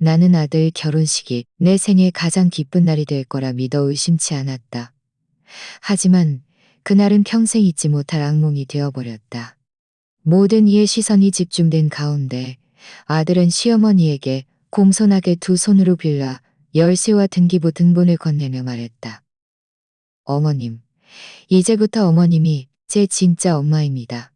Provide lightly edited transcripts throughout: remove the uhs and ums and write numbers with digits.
나는 아들 결혼식이 내 생애 가장 기쁜 날이 될 거라 믿어 의심치 않았다. 하지만 그날은 평생 잊지 못할 악몽이 되어버렸다. 모든 이의 시선이 집중된 가운데 아들은 시어머니에게 공손하게 두 손으로 빌라 열쇠와 등기부 등본을 건네며 말했다. 어머님, 이제부터 어머님이 제 진짜 엄마입니다.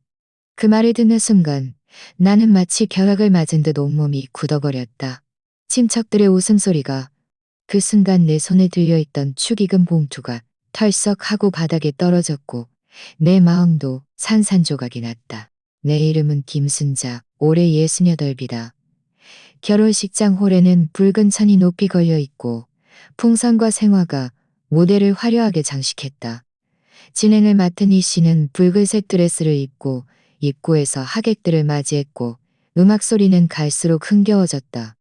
그 말을 듣는 순간 나는 마치 벼락을 맞은 듯 온몸이 굳어버렸다. 친척들의 웃음소리가 그 순간 내 손에 들려있던 축의금 봉투가 털썩하고 바닥에 떨어졌고 내 마음도 산산조각이 났다. 내 이름은 김순자, 올해 68이다. 결혼식장 홀에는 붉은 천이 높이 걸려있고 풍선과 생화가 무대를 화려하게 장식했다. 진행을 맡은 이 씨는 붉은색 드레스를 입고 입구에서 하객들을 맞이했고 음악 소리는 갈수록 흥겨워졌다.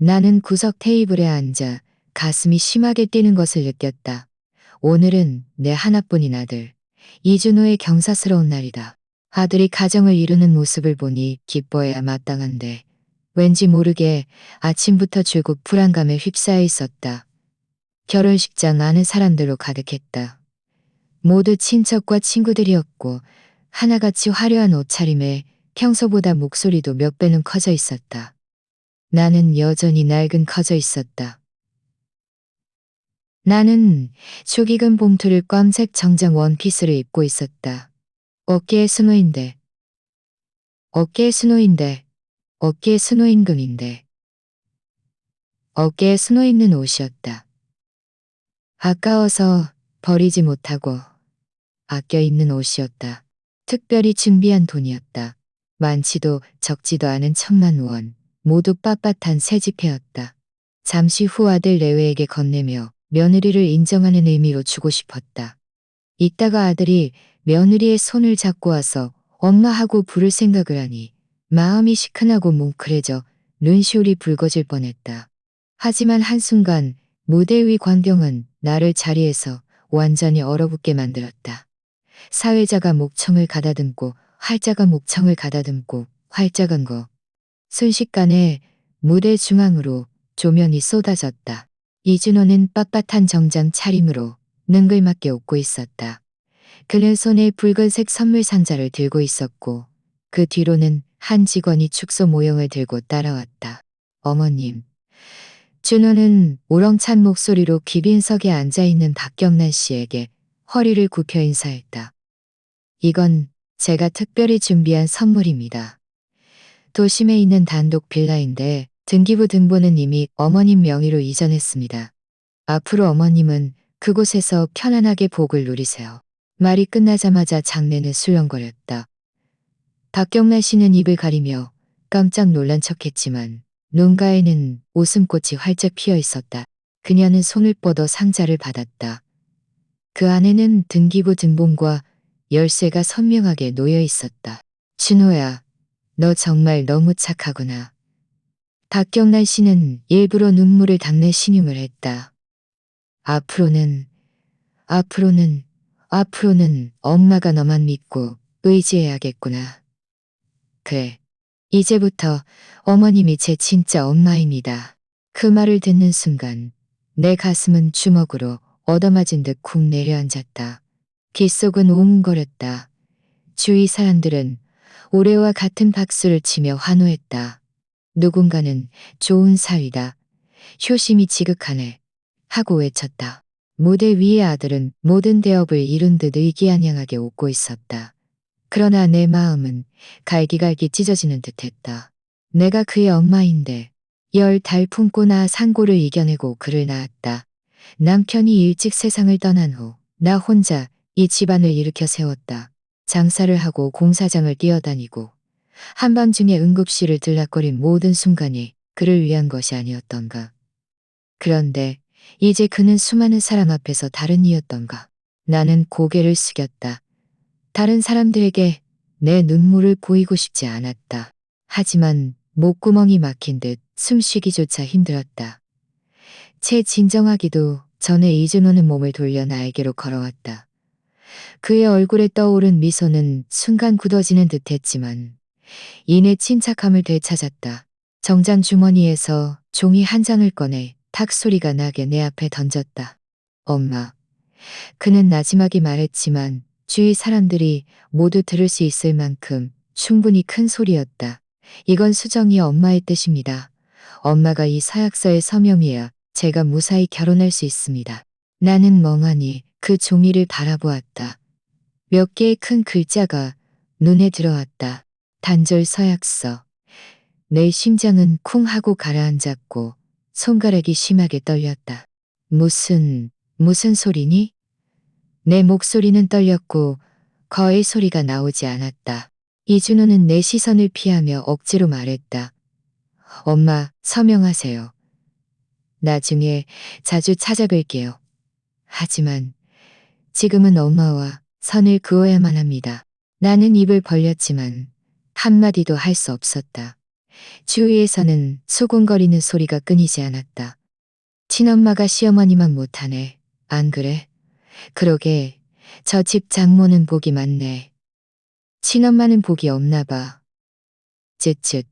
나는 구석 테이블에 앉아 가슴이 심하게 뛰는 것을 느꼈다. 오늘은 내 하나뿐인 아들 이준호의 경사스러운 날이다. 아들이 가정을 이루는 모습을 보니 기뻐해야 마땅한데 왠지 모르게 아침부터 줄곧 불안감에 휩싸여 있었다. 결혼식장 안은 사람들로 가득했다. 모두 친척과 친구들이었고 하나같이 화려한 옷차림에 평소보다 목소리도 몇 배는 커져 있었다. 나는 여전히 낡은 커져 있었다. 나는 축의금 봉투를 깜색 정장 원피스를 입고 있었다. 어깨에 스노인데, 어깨에 스노인데, 어깨에 스노임금인데, 어깨에 스노 있는 옷이었다. 아까워서 버리지 못하고 아껴 입는 옷이었다. 특별히 준비한 돈이었다. 많지도 적지도 않은 1,000만 원, 모두 빳빳한 새 지폐였다. 잠시 후 아들 내외에게 건네며 며느리를 인정하는 의미로 주고 싶었다. 이따가 아들이 며느리의 손을 잡고 와서 엄마 하고 부를 생각을 하니 마음이 시큰하고 뭉클해져 눈시울이 붉어질 뻔했다. 하지만 한순간 무대 위 광경은 나를 자리에서 완전히 얼어붙게 만들었다. 사회자가 목청을 가다듬고 활자가 목청을 가다듬고 활짝은 거. 순식간에 무대 중앙으로 조명이 쏟아졌다. 이준호는 빳빳한 정장 차림으로 능글맞게 웃고 있었다. 그는 손에 붉은색 선물 상자를 들고 있었고 그 뒤로는 한 직원이 축소 모형을 들고 따라왔다. 어머님. 준호는 우렁찬 목소리로 귀빈석에 앉아있는 박경란 씨에게 허리를 굽혀 인사했다. 이건 제가 특별히 준비한 선물입니다. 도심에 있는 단독 빌라인데 등기부 등본은 이미 어머님 명의로 이전했습니다. 앞으로 어머님은 그곳에서 편안하게 복을 누리세요. 말이 끝나자마자 장내는 술렁거렸다. 박경란 씨는 입을 가리며 깜짝 놀란 척했지만 눈가에는 웃음꽃이 활짝 피어 있었다. 그녀는 손을 뻗어 상자를 받았다. 그 안에는 등기부 등본과 열쇠가 선명하게 놓여 있었다. 준호야, 너 정말 너무 착하구나. 박경란 씨는 일부러 눈물을 닦는 신용을 했다. 앞으로는 엄마가 너만 믿고 의지해야겠구나. 그래, 이제부터 어머님이 제 진짜 엄마입니다. 그 말을 듣는 순간 내 가슴은 주먹으로 얻어맞은 듯 쿵 내려앉았다. 귓속은 웅거렸다. 주위 사람들은 올해와 같은 박수를 치며 환호했다. 누군가는 좋은 사위다. 효심이 지극하네. 하고 외쳤다. 무대 위의 아들은 모든 대업을 이룬 듯 의기양양하게 웃고 있었다. 그러나 내 마음은 갈기갈기 찢어지는 듯했다. 내가 그의 엄마인데 10달 품고 나 상고를 이겨내고 그를 낳았다. 남편이 일찍 세상을 떠난 후 나 혼자 이 집안을 일으켜 세웠다. 장사를 하고 공사장을 뛰어다니고 한밤중에 응급실을 들락거린 모든 순간이 그를 위한 것이 아니었던가. 그런데 이제 그는 수많은 사람 앞에서 다른 이였던가. 나는 고개를 숙였다. 다른 사람들에게 내 눈물을 보이고 싶지 않았다. 하지만 목구멍이 막힌 듯 숨쉬기조차 힘들었다. 채 진정하기도 전에 이준호는 몸을 돌려 나에게로 걸어왔다. 그의 얼굴에 떠오른 미소는 순간 굳어지는 듯했지만 이내 침착함을 되찾았다. 정장 주머니에서 종이 한 장을 꺼내 탁 소리가 나게 내 앞에 던졌다. 엄마. 그는 나지막이 말했지만 주위 사람들이 모두 들을 수 있을 만큼 충분히 큰 소리였다. 이건 수정이 엄마의 뜻입니다. 엄마가 이 서약서에 서명해야 제가 무사히 결혼할 수 있습니다. 나는 멍하니 그 종이를 바라보았다. 몇 개의 큰 글자가 눈에 들어왔다. 단절 서약서. 내 심장은 쿵 하고 가라앉았고 손가락이 심하게 떨렸다. 무슨 소리니? 내 목소리는 떨렸고 거의 소리가 나오지 않았다. 이준호는 내 시선을 피하며 억지로 말했다. 엄마, 서명하세요. 나중에 자주 찾아뵐게요. 하지만 지금은 엄마와 선을 그어야만 합니다. 나는 입을 벌렸지만 한마디도 할 수 없었다. 주위에서는 수군거리는 소리가 끊이지 않았다. 친엄마가 시어머니만 못하네. 안 그래? 그러게 저 집 장모는 복이 많네. 친엄마는 복이 없나 봐. 쯧쯧.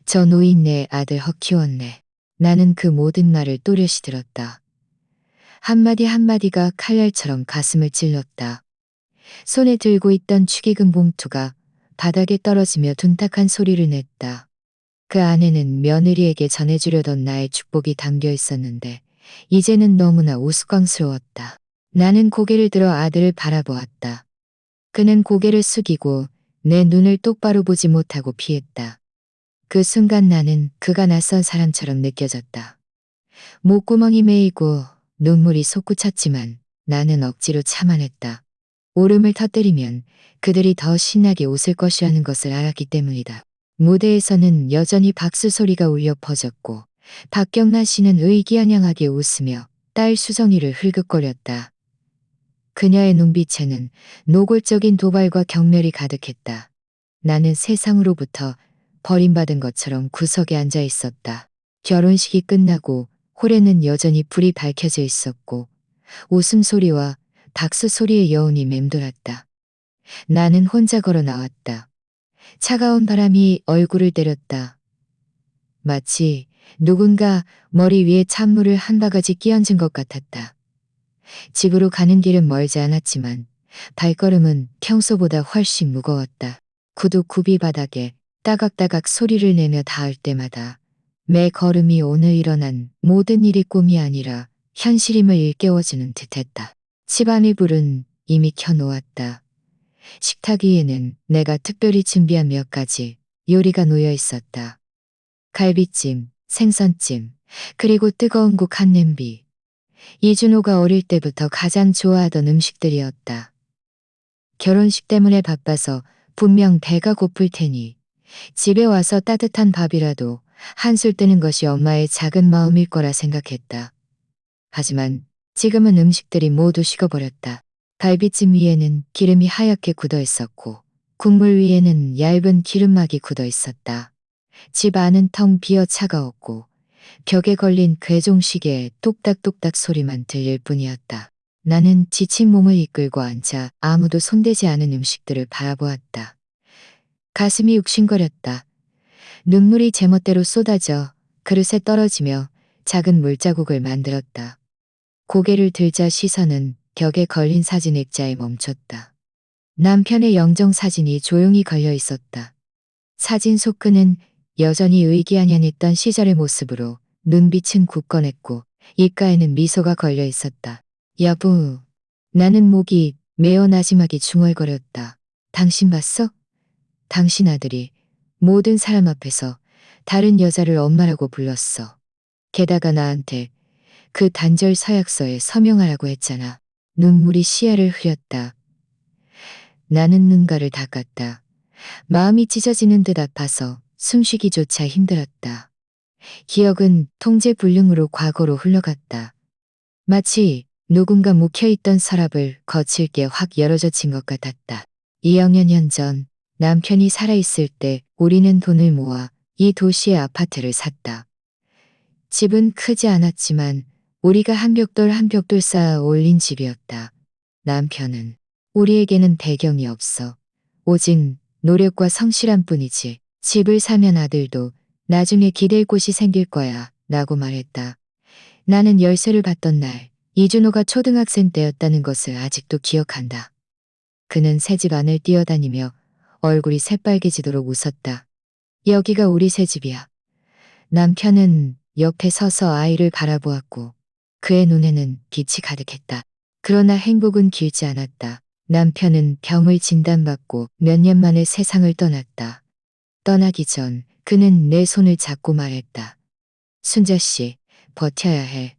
저 노인네 아들 헛 키웠네. 나는 그 모든 말을 또렷이 들었다. 한마디 한마디가 칼날처럼 가슴을 찔렀다. 손에 들고 있던 축의금 봉투가 바닥에 떨어지며 둔탁한 소리를 냈다. 그 안에는 며느리에게 전해주려던 나의 축복이 담겨 있었는데 이제는 너무나 우스꽝스러웠다. 나는 고개를 들어 아들을 바라보았다. 그는 고개를 숙이고 내 눈을 똑바로 보지 못하고 피했다. 그 순간 나는 그가 낯선 사람처럼 느껴졌다. 목구멍이 메이고 눈물이 솟구쳤지만 나는 억지로 참아냈다. 울음을 터뜨리면 그들이 더 신나게 웃을 것이라는 것을 알았기 때문이다. 무대에서는 여전히 박수 소리가 울려 퍼졌고 박경란 씨는 의기양양하게 웃으며 딸 수정이를 흘긋거렸다. 그녀의 눈빛에는 노골적인 도발과 경멸이 가득했다. 나는 세상으로부터 버림받은 것처럼 구석에 앉아 있었다. 결혼식이 끝나고 홀에는 여전히 불이 밝혀져 있었고 웃음소리와 박수소리의 여운이 맴돌았다. 나는 혼자 걸어 나왔다. 차가운 바람이 얼굴을 때렸다. 마치 누군가 머리 위에 찬물을 한 바가지 끼얹은 것 같았다. 집으로 가는 길은 멀지 않았지만 발걸음은 평소보다 훨씬 무거웠다. 구두 굽이 바닥에 따각따각 소리를 내며 닿을 때마다 매 걸음이 오늘 일어난 모든 일이 꿈이 아니라 현실임을 일깨워주는 듯했다. 집안의 불은 이미 켜놓았다. 식탁 위에는 내가 특별히 준비한 몇 가지 요리가 놓여 있었다. 갈비찜, 생선찜, 그리고 뜨거운 국 한 냄비. 이준호가 어릴 때부터 가장 좋아하던 음식들이었다. 결혼식 때문에 바빠서 분명 배가 고플 테니 집에 와서 따뜻한 밥이라도 한술 뜨는 것이 엄마의 작은 마음일 거라 생각했다. 하지만 지금은 음식들이 모두 식어버렸다. 갈비찜 위에는 기름이 하얗게 굳어 있었고 국물 위에는 얇은 기름막이 굳어 있었다. 집 안은 텅 비어 차가웠고 벽에 걸린 괴종시계의 똑딱똑딱 소리만 들릴 뿐이었다. 나는 지친 몸을 이끌고 앉아 아무도 손대지 않은 음식들을 바라보았다. 가슴이 욱신거렸다. 눈물이 제멋대로 쏟아져 그릇에 떨어지며 작은 물자국을 만들었다. 고개를 들자 시선은 벽에 걸린 사진 액자에 멈췄다. 남편의 영정사진이 조용히 걸려 있었다. 사진 속 그는 여전히 의기양양했던 시절의 모습으로 눈빛은 굳건했고 입가에는 미소가 걸려 있었다. 여보, 나는 목이 매어 나지막이 중얼거렸다. 당신 봤어? 당신 아들이 모든 사람 앞에서 다른 여자를 엄마라고 불렀어. 게다가 나한테 그 단절 서약서에 서명하라고 했잖아. 눈물이 시야를 흐렸다. 나는 눈가를 닦았다. 마음이 찢어지는 듯 아파서 숨쉬기조차 힘들었다. 기억은 통제불능으로 과거로 흘러갔다. 마치 누군가 묵혀있던 서랍을 거칠게 확 열어젖힌 것 같았다. 2억 년 전 남편이 살아있을 때 우리는 돈을 모아 이 도시의 아파트를 샀다. 집은 크지 않았지만 우리가 한 벽돌 한 벽돌 쌓아 올린 집이었다. 남편은 우리에게는 배경이 없어. 오직 노력과 성실함 뿐이지. 집을 사면 아들도 나중에 기댈 곳이 생길 거야 라고 말했다. 나는 열쇠를 받던 날 이준호가 초등학생 때였다는 것을 아직도 기억한다. 그는 새집 안을 뛰어다니며 얼굴이 새빨개지도록 웃었다. 여기가 우리 새집이야. 남편은 옆에 서서 아이를 바라보았고 그의 눈에는 빛이 가득했다. 그러나 행복은 길지 않았다. 남편은 병을 진단받고 몇 년 만에 세상을 떠났다. 떠나기 전 그는 내 손을 잡고 말했다. 순자 씨, 버텨야 해.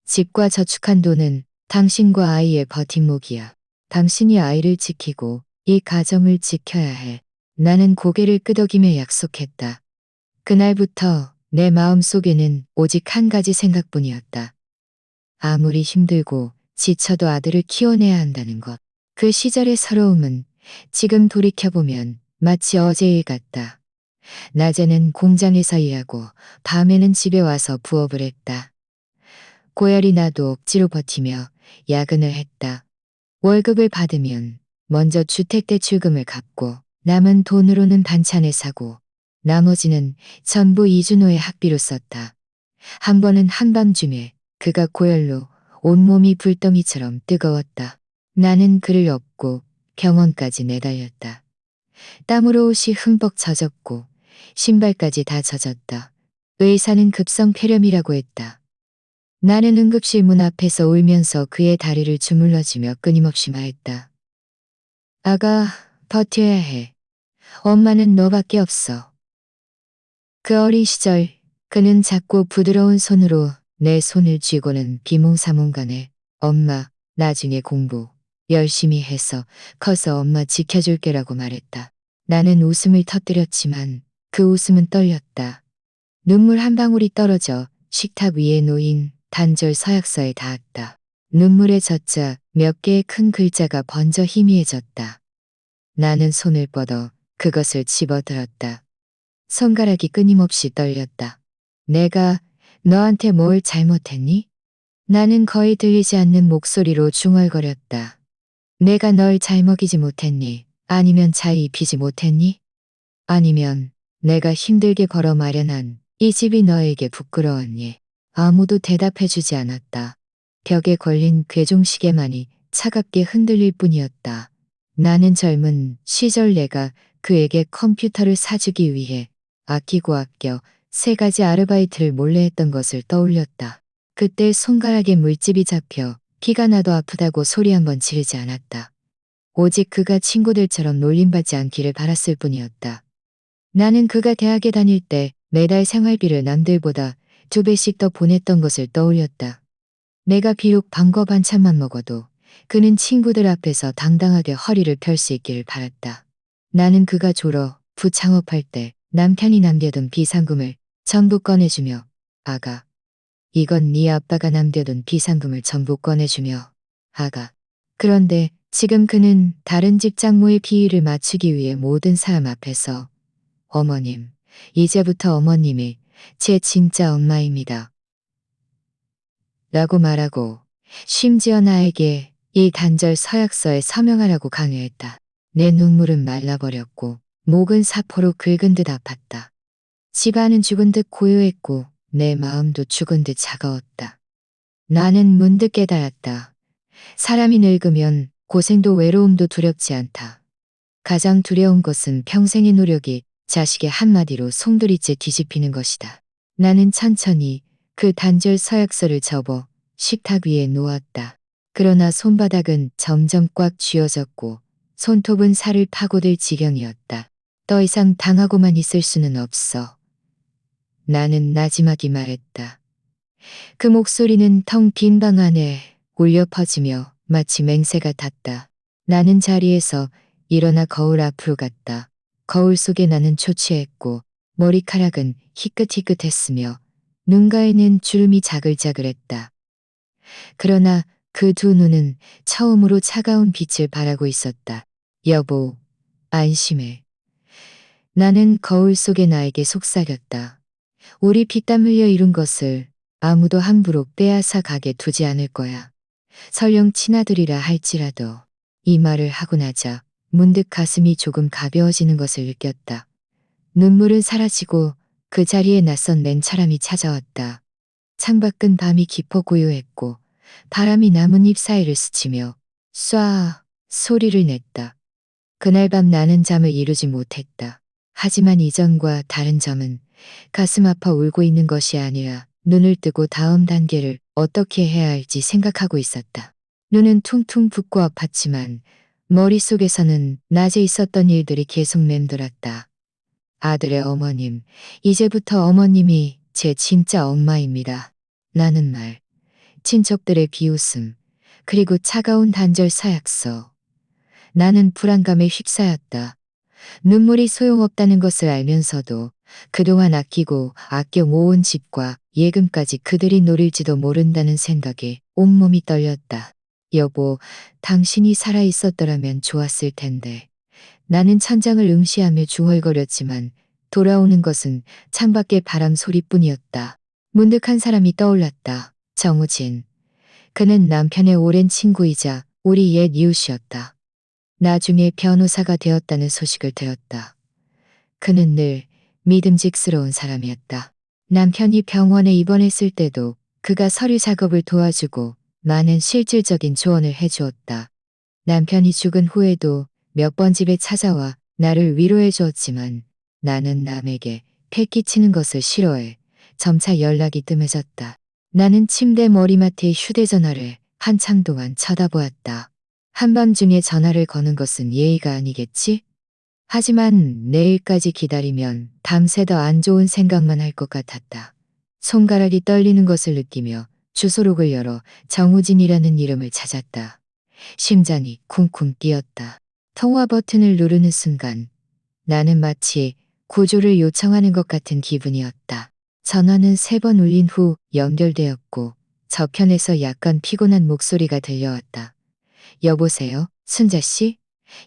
집과 저축한 돈은 당신과 아이의 버팀목이야. 당신이 아이를 지키고 이 가정을 지켜야 해. 나는 고개를 끄덕이며 약속했다. 그날부터 내 마음속에는 오직 한 가지 생각뿐이었다. 아무리 힘들고 지쳐도 아들을 키워내야 한다는 것. 그 시절의 서러움은 지금 돌이켜보면 마치 어제 일 같다. 낮에는 공장에서 일하고 밤에는 집에 와서 부업을 했다. 고열이 나도 억지로 버티며 야근을 했다. 월급을 받으면 먼저 주택대출금을 갚고 남은 돈으로는 반찬을 사고 나머지는 전부 이준호의 학비로 썼다. 한 번은 한밤중에 그가 고열로 온몸이 불덩이처럼 뜨거웠다. 나는 그를 업고 병원까지 내달렸다. 땀으로 옷이 흠뻑 젖었고 신발까지 다 젖었다. 의사는 급성 폐렴이라고 했다. 나는 응급실 문 앞에서 울면서 그의 다리를 주물러주며 끊임없이 말했다. 아가, 버텨야 해. 엄마는 너밖에 없어. 그 어린 시절 그는 작고 부드러운 손으로 내 손을 쥐고는 비몽사몽간에 엄마, 나중에 공부 열심히 해서 커서 엄마 지켜줄게라고 말했다. 나는 웃음을 터뜨렸지만 그 웃음은 떨렸다. 눈물 한 방울이 떨어져 식탁 위에 놓인 단절 서약서에 닿았다. 눈물에 젖자 몇 개의 큰 글자가 번져 희미해졌다. 나는 손을 뻗어 그것을 집어들었다. 손가락이 끊임없이 떨렸다. 내가 너한테 뭘 잘못했니? 나는 거의 들리지 않는 목소리로 중얼거렸다. 내가 널 잘 먹이지 못했니? 아니면 잘 입히지 못했니? 아니면 내가 힘들게 걸어 마련한 이 집이 너에게 부끄러웠니? 아무도 대답해주지 않았다. 벽에 걸린 괴종시계만이 차갑게 흔들릴 뿐이었다. 나는 젊은 시절 내가 그에게 컴퓨터를 사주기 위해 아끼고 아껴 3가지 아르바이트를 몰래 했던 것을 떠올렸다. 그때 손가락에 물집이 잡혀 피가 나도 아프다고 소리 한번 지르지 않았다. 오직 그가 친구들처럼 놀림받지 않기를 바랐을 뿐이었다. 나는 그가 대학에 다닐 때 매달 생활비를 남들보다 2배씩 더 보냈던 것을 떠올렸다. 내가 비록 방과 반찬만 먹어도 그는 친구들 앞에서 당당하게 허리를 펼 수 있기를 바랐다. 나는 그가 졸업, 부창업할 때 남편이 남겨둔 비상금을 전부 꺼내주며 아가, 이건 네 아빠가 남겨둔 비상금을 전부 꺼내주며 아가. 그런데 지금 그는 다른 직장모의 비위를 맞추기 위해 모든 사람 앞에서 어머님, 이제부터 어머님이 제 진짜 엄마입니다. 라고 말하고 심지어 나에게 이 단절 서약서에 서명하라고 강요했다. 내 눈물은 말라버렸고 목은 사포로 긁은 듯 아팠다. 집안은 죽은 듯 고요했고 내 마음도 죽은 듯 차가웠다. 나는 문득 깨달았다. 사람이 늙으면 고생도 외로움도 두렵지 않다. 가장 두려운 것은 평생의 노력이 자식의 한마디로 송두리째 뒤집히는 것이다. 나는 천천히 그 단절 서약서를 접어 식탁 위에 놓았다. 그러나 손바닥은 점점 꽉 쥐어졌고 손톱은 살을 파고들 지경이었다. 더 이상 당하고만 있을 수는 없어. 나는 나지막이 말했다. 그 목소리는 텅 빈 방 안에 울려 퍼지며 마치 맹세 같았다. 나는 자리에서 일어나 거울 앞으로 갔다. 거울 속에 나는 초췌했고 머리카락은 희끗희끗했으며 눈가에는 주름이 자글자글했다. 그러나 그 두 눈은 처음으로 차가운 빛을 발하고 있었다. 여보, 안심해. 나는 거울 속의 나에게 속삭였다. 우리 피땀 흘려 이룬 것을 아무도 함부로 빼앗아 가게 두지 않을 거야. 설령 친아들이라 할지라도. 이 말을 하고 나자 문득 가슴이 조금 가벼워지는 것을 느꼈다. 눈물은 사라지고 그 자리에 낯선 냉철함이 찾아왔다. 창밖은 밤이 깊어 고요했고 바람이 나뭇잎 사이를 스치며 쏴 소리를 냈다. 그날 밤 나는 잠을 이루지 못했다. 하지만 이전과 다른 점은 가슴 아파 울고 있는 것이 아니라 눈을 뜨고 다음 단계를 어떻게 해야 할지 생각하고 있었다. 눈은 퉁퉁 붓고 아팠지만 머릿속에서는 낮에 있었던 일들이 계속 맴돌았다. 아들의 어머님, 이제부터 어머님이 제 진짜 엄마입니다. 라는 말, 친척들의 비웃음, 그리고 차가운 단절 사약서. 나는 불안감에 휩싸였다. 눈물이 소용없다는 것을 알면서도 그동안 아끼고 아껴 모은 집과 예금까지 그들이 노릴지도 모른다는 생각에 온몸이 떨렸다. 여보, 당신이 살아있었더라면 좋았을 텐데. 나는 천장을 응시하며 중얼거렸지만 돌아오는 것은 창밖의 바람 소리뿐이었다. 문득 한 사람이 떠올랐다. 정우진. 그는 남편의 오랜 친구이자 우리 옛 이웃이었다. 나중에 변호사가 되었다는 소식을 들었다. 그는 늘 믿음직스러운 사람이었다. 남편이 병원에 입원했을 때도 그가 서류 작업을 도와주고 많은 실질적인 조언을 해주었다. 남편이 죽은 후에도 몇 번 집에 찾아와 나를 위로해 주었지만 나는 남에게 패 끼치는 것을 싫어해 점차 연락이 뜸해졌다. 나는 침대 머리맡에 휴대전화를 한참 동안 쳐다보았다. 한밤중에 전화를 거는 것은 예의가 아니겠지? 하지만 내일까지 기다리면 밤새 더 안 좋은 생각만 할 것 같았다. 손가락이 떨리는 것을 느끼며 주소록을 열어 정우진이라는 이름을 찾았다. 심장이 쿵쿵 뛰었다. 통화 버튼을 누르는 순간 나는 마치 구조를 요청하는 것 같은 기분이었다. 전화는 3번 울린 후 연결되었고 저편에서 약간 피곤한 목소리가 들려왔다. 여보세요? 순자 씨?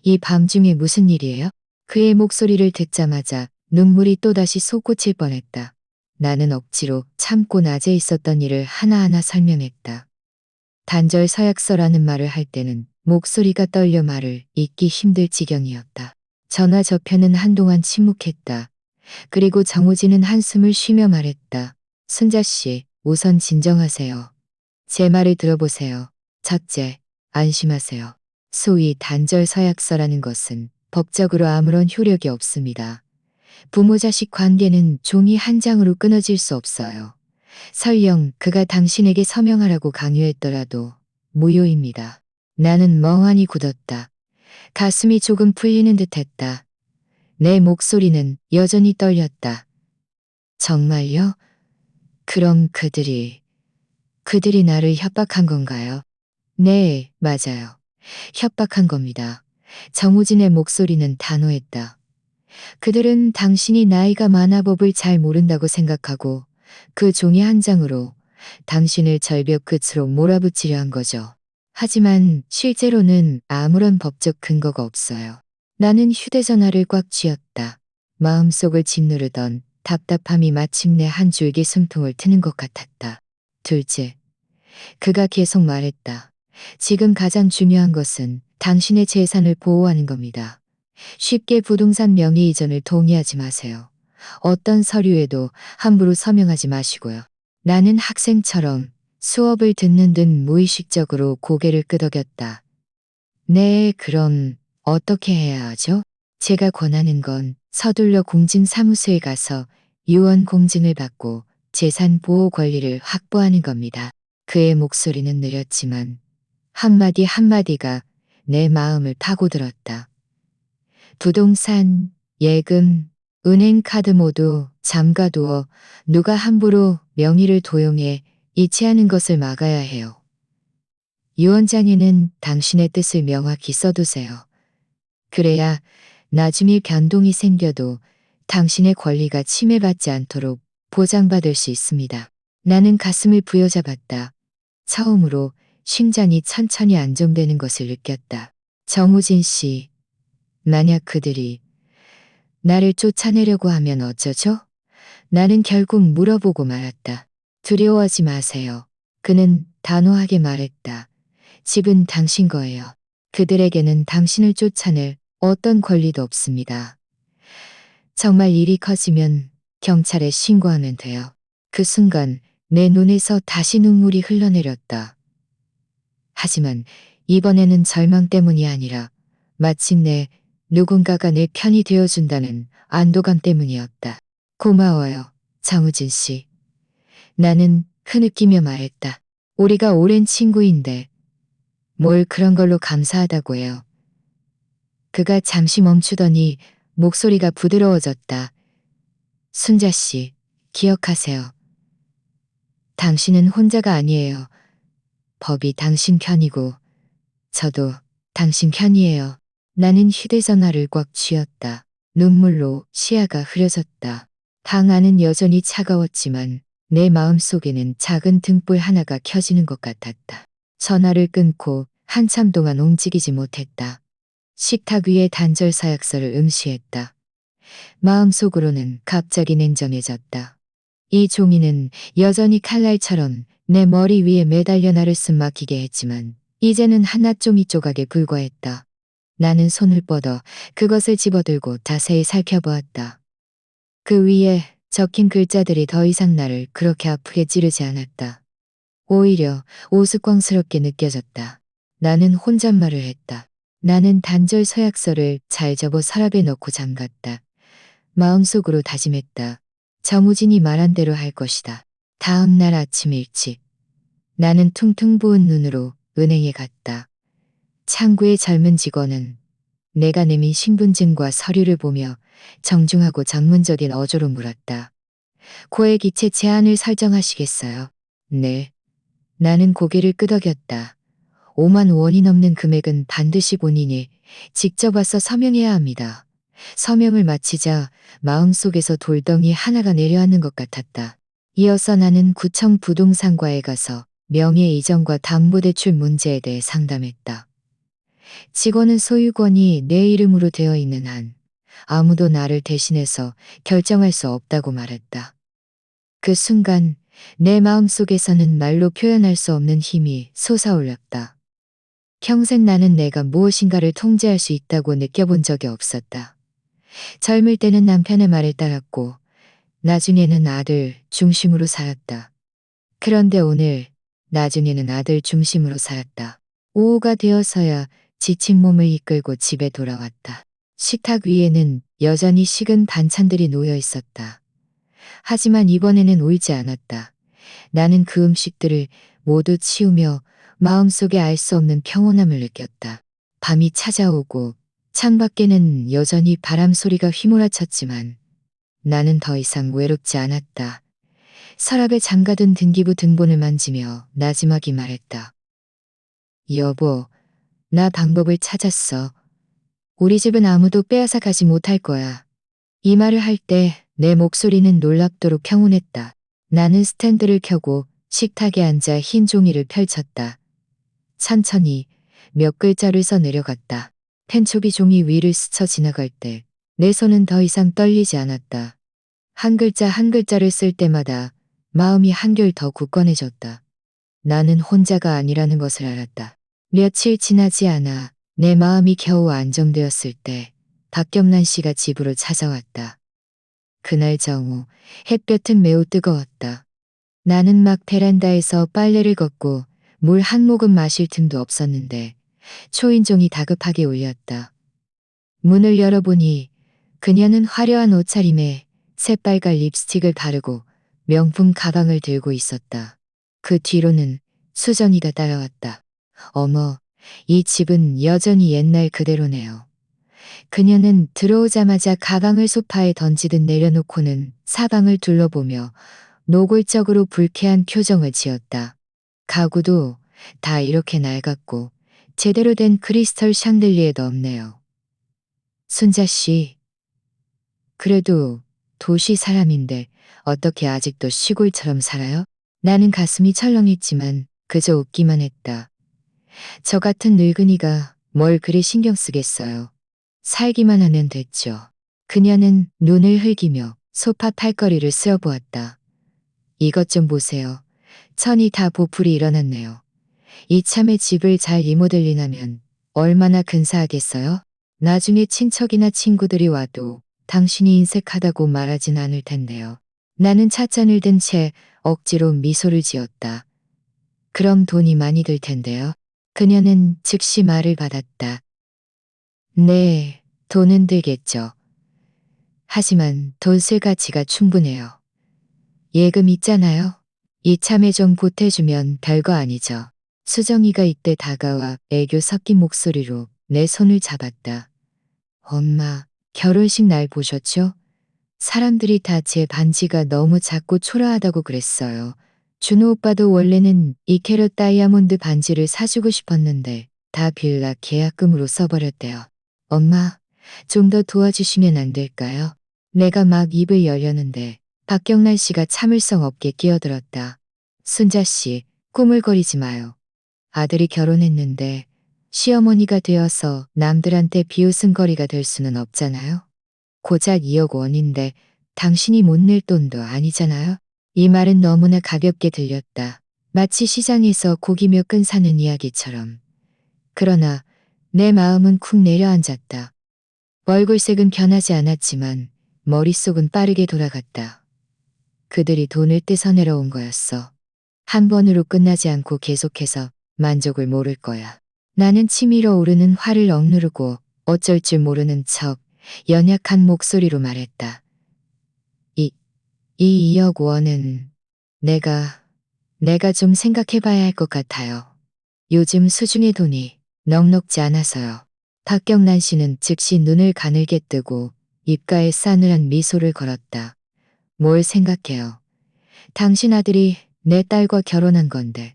이 밤중에 무슨 일이에요? 그의 목소리를 듣자마자 눈물이 또다시 솟구칠 뻔했다. 나는 억지로 참고 낮에 있었던 일을 하나하나 설명했다. 단절 서약서라는 말을 할 때는 목소리가 떨려 말을 잇기 힘들 지경이었다. 전화 저편은 한동안 침묵했다. 그리고 정우진은 한숨을 쉬며 말했다. 순자 씨, 우선 진정하세요. 제 말을 들어보세요. 첫째, 안심하세요. 소위 단절 서약서라는 것은 법적으로 아무런 효력이 없습니다. 부모 자식 관계는 종이 한 장으로 끊어질 수 없어요. 설령 그가 당신에게 서명하라고 강요했더라도 무효입니다. 나는 멍하니 굳었다. 가슴이 조금 풀리는 듯했다. 내 목소리는 여전히 떨렸다. 정말요? 그럼 그들이 나를 협박한 건가요? 네, 맞아요. 협박한 겁니다. 정우진의 목소리는 단호했다. 그들은 당신이 나이가 많아 법을 잘 모른다고 생각하고 그 종이 한 장으로 당신을 절벽 끝으로 몰아붙이려 한 거죠. 하지만 실제로는 아무런 법적 근거가 없어요. 나는 휴대전화를 꽉 쥐었다. 마음속을 짓누르던 답답함이 마침내 한 줄기 숨통을 트는 것 같았다. 둘째, 그가 계속 말했다. 지금 가장 중요한 것은 당신의 재산을 보호하는 겁니다. 쉽게 부동산 명의 이전을 동의하지 마세요. 어떤 서류에도 함부로 서명하지 마시고요. 나는 학생처럼 수업을 듣는 듯 무의식적으로 고개를 끄덕였다. 네, 그럼 어떻게 해야 하죠? 제가 권하는 건 서둘러 공증사무소에 가서 유언 공증을 받고 재산 보호 권리를 확보하는 겁니다. 그의 목소리는 느렸지만 한마디 한마디가 내 마음을 파고들었다. 부동산, 예금, 은행 카드 모두 잠가두어 누가 함부로 명의를 도용해 이체하는 것을 막아야 해요. 유언장에는 당신의 뜻을 명확히 써두세요. 그래야 나중에 변동이 생겨도 당신의 권리가 침해받지 않도록 보장받을 수 있습니다. 나는 가슴을 부여잡았다. 처음으로 심장이 천천히 안정되는 것을 느꼈다. 정우진 씨, 만약 그들이 나를 쫓아내려고 하면 어쩌죠? 나는 결국 물어보고 말았다. 두려워하지 마세요. 그는 단호하게 말했다. 집은 당신 거예요. 그들에게는 당신을 쫓아낼 어떤 권리도 없습니다. 정말 일이 커지면 경찰에 신고하면 돼요. 그 순간 내 눈에서 다시 눈물이 흘러내렸다. 하지만 이번에는 절망 때문이 아니라 마침내 누군가가 내 편이 되어준다는 안도감 때문이었다. 고마워요, 정우진 씨. 나는 흐느끼며 말했다. 우리가 오랜 친구인데 뭘 그런 걸로 감사하다고 해요. 그가 잠시 멈추더니 목소리가 부드러워졌다. 순자 씨, 기억하세요. 당신은 혼자가 아니에요. 법이 당신 편이고 저도 당신 편이에요. 나는 휴대전화를 꽉 쥐었다. 눈물로 시야가 흐려졌다. 방 안은 여전히 차가웠지만 내 마음속에는 작은 등불 하나가 켜지는 것 같았다. 전화를 끊고 한참 동안 움직이지 못했다. 식탁 위에 단절 사약서를 응시했다. 마음속으로는 갑자기 냉정해졌다. 이 종이는 여전히 칼날처럼 내 머리 위에 매달려 나를 숨막히게 했지만 이제는 하나종이 조각에 불과했다. 나는 손을 뻗어 그것을 집어들고 자세히 살펴보았다. 그 위에 적힌 글자들이 더 이상 나를 그렇게 아프게 찌르지 않았다. 오히려 우스꽝스럽게 느껴졌다. 나는 혼잣말을 했다. 나는 단절 서약서를 잘 접어 서랍에 넣고 잠갔다. 마음속으로 다짐했다. 정우진이 말한 대로 할 것이다. 다음 날 아침 일찍 나는 퉁퉁 부은 눈으로 은행에 갔다. 창구의 젊은 직원은 내가 내민 신분증과 서류를 보며 정중하고 전문적인 어조로 물었다. 고액 이체 제한을 설정하시겠어요? 네. 나는 고개를 끄덕였다. 5만 원이 넘는 금액은 반드시 본인이 직접 와서 서명해야 합니다. 서명을 마치자 마음속에서 돌덩이 하나가 내려앉는 것 같았다. 이어서 나는 구청 부동산과에 가서 명예 이전과 담보대출 문제에 대해 상담했다. 직원은 소유권이 내 이름으로 되어 있는 한 아무도 나를 대신해서 결정할 수 없다고 말했다. 그 순간 내 마음속에서는 말로 표현할 수 없는 힘이 솟아올렸다. 평생 나는 내가 무엇인가를 통제할 수 있다고 느껴본 적이 없었다. 젊을 때는 남편의 말을 따랐고 나중에는 아들 중심으로 살았다. 그런데 오늘 나중에는 아들 중심으로 살았다. 오후가 되어서야 지친 몸을 이끌고 집에 돌아왔다. 식탁 위에는 여전히 식은 반찬들이 놓여 있었다. 하지만 이번에는 울지 않았다. 나는 그 음식들을 모두 치우며 마음속에 알 수 없는 평온함을 느꼈다. 밤이 찾아오고 창밖에는 여전히 바람 소리가 휘몰아쳤지만 나는 더 이상 외롭지 않았다. 서랍에 잠가둔 등기부 등본을 만지며 나지막이 말했다. 여보, 나 방법을 찾았어. 우리 집은 아무도 빼앗아 가지 못할 거야. 이 말을 할 때 내 목소리는 놀랍도록 평온했다. 나는 스탠드를 켜고 식탁에 앉아 흰 종이를 펼쳤다. 천천히 몇 글자를 써 내려갔다. 펜촉이 종이 위를 스쳐 지나갈 때 내 손은 더 이상 떨리지 않았다. 한 글자 한 글자를 쓸 때마다 마음이 한결 더 굳건해졌다. 나는 혼자가 아니라는 것을 알았다. 며칠 지나지 않아 내 마음이 겨우 안정되었을 때 박경란 씨가 집으로 찾아왔다. 그날 정오 햇볕은 매우 뜨거웠다. 나는 막 베란다에서 빨래를 걷고 물 한 모금 마실 틈도 없었는데 초인종이 다급하게 울렸다. 문을 열어보니 그녀는 화려한 옷차림에 새빨간 립스틱을 바르고 명품 가방을 들고 있었다. 그 뒤로는 수정이가 따라왔다. 어머, 이 집은 여전히 옛날 그대로네요. 그녀는 들어오자마자 가방을 소파에 던지듯 내려놓고는 사방을 둘러보며 노골적으로 불쾌한 표정을 지었다. 가구도 다 이렇게 낡았고 제대로 된 크리스털 샹들리에도 없네요. 순자 씨, 그래도 도시 사람인데 어떻게 아직도 시골처럼 살아요? 나는 가슴이 철렁했지만 그저 웃기만 했다. 저 같은 늙은이가 뭘 그리 신경 쓰겠어요. 살기만 하면 됐죠. 그녀는 눈을 흘기며 소파 팔걸이를 쓸어보았다. 이것 좀 보세요. 천이 다 보풀이 일어났네요. 이참에 집을 잘 리모델링하면 얼마나 근사하겠어요? 나중에 친척이나 친구들이 와도 당신이 인색하다고 말하진 않을 텐데요. 나는 찻잔을 든 채 억지로 미소를 지었다. 그럼 돈이 많이 들 텐데요. 그녀는 즉시 말을 받았다. 네, 돈은 들겠죠. 하지만 돈 쓸 가치가 충분해요. 예금 있잖아요. 이참에 좀 보태주면 별거 아니죠. 수정이가 이때 다가와 애교 섞인 목소리로 내 손을 잡았다. 엄마, 결혼식 날 보셨죠? 사람들이 다 제 반지가 너무 작고 초라하다고 그랬어요. 준호 오빠도 원래는 이 캐럿 다이아몬드 반지를 사주고 싶었는데 다 빌라 계약금으로 써버렸대요. 엄마, 좀 더 도와주시면 안 될까요? 내가 막 입을 열려는데 박경란 씨가 참을성 없게 끼어들었다. 순자 씨, 꾸물거리지 마요. 아들이 결혼했는데 시어머니가 되어서 남들한테 비웃음거리가 될 수는 없잖아요. 고작 2억 원인데 당신이 못 낼 돈도 아니잖아요. 이 말은 너무나 가볍게 들렸다. 마치 시장에서 고기 몇 근 사는 이야기처럼. 그러나 내 마음은 쿵 내려앉았다. 얼굴색은 변하지 않았지만 머릿속은 빠르게 돌아갔다. 그들이 돈을 뜯어내러 온 거였어. 한 번으로 끝나지 않고 계속해서 만족을 모를 거야. 나는 치밀어 오르는 화를 억누르고 어쩔 줄 모르는 척 연약한 목소리로 말했다. 이 2억 원은 내가 좀 생각해봐야 할 것 같아요. 요즘 수중의 돈이 넉넉지 않아서요. 박경란 씨는 즉시 눈을 가늘게 뜨고 입가에 싸늘한 미소를 걸었다. 뭘 생각해요. 당신 아들이 내 딸과 결혼한 건데.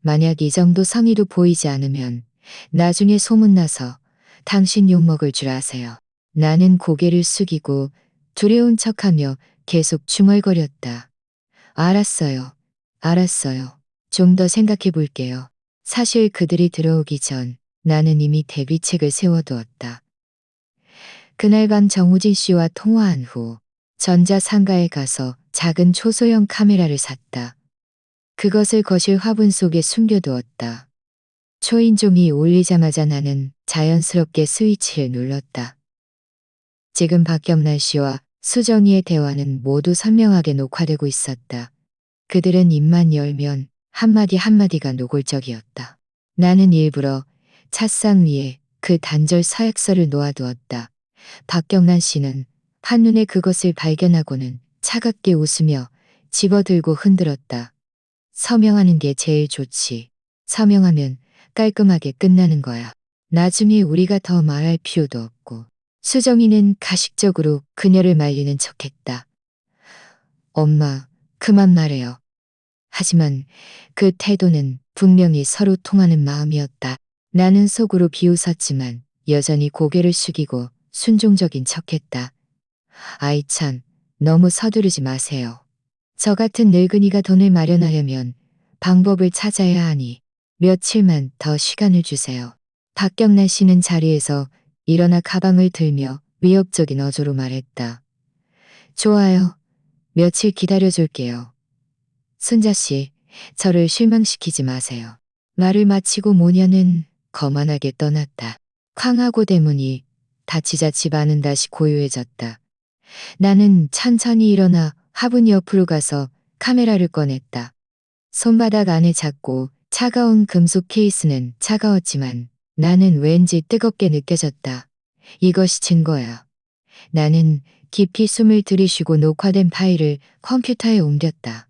만약 이 정도 성의도 보이지 않으면 나중에 소문나서 당신 욕먹을 줄 아세요. 나는 고개를 숙이고 두려운 척하며 계속 중얼거렸다. 알았어요. 알았어요. 좀 더 생각해 볼게요. 사실 그들이 들어오기 전 나는 이미 대비책을 세워두었다. 그날 밤 정우진 씨와 통화한 후 전자상가에 가서 작은 초소형 카메라를 샀다. 그것을 거실 화분 속에 숨겨두었다. 초인종이 울리자마자 나는 자연스럽게 스위치를 눌렀다. 지금 박경란 씨와 수정이의 대화는 모두 선명하게 녹화되고 있었다. 그들은 입만 열면 한마디 한마디가 노골적이었다. 나는 일부러 찻상 위에 그 단절 서약서를 놓아두었다. 박경란 씨는 한눈에 그것을 발견하고는 차갑게 웃으며 집어들고 흔들었다. 서명하는 게 제일 좋지. 서명하면 깔끔하게 끝나는 거야. 나중에 우리가 더 말할 필요도 없고. 수정이는 가식적으로 그녀를 말리는 척했다. 엄마, 그만 말해요. 하지만 그 태도는 분명히 서로 통하는 마음이었다. 나는 속으로 비웃었지만 여전히 고개를 숙이고 순종적인 척했다. 아이 참, 너무 서두르지 마세요. 저 같은 늙은이가 돈을 마련하려면 방법을 찾아야 하니 며칠만 더 시간을 주세요. 박경란 씨는 자리에서 일어나 가방을 들며 위협적인 어조로 말했다. 좋아요. 며칠 기다려줄게요. 순자 씨, 저를 실망시키지 마세요. 말을 마치고 모녀는 거만하게 떠났다. 쾅하고 대문이 닫히자 집안은 다시 고요해졌다. 나는 천천히 일어나 화분 옆으로 가서 카메라를 꺼냈다. 손바닥 안에 작고 차가운 금속 케이스는 차가웠지만 나는 왠지 뜨겁게 느껴졌다. 이것이 증거야. 나는 깊이 숨을 들이쉬고 녹화된 파일을 컴퓨터에 옮겼다.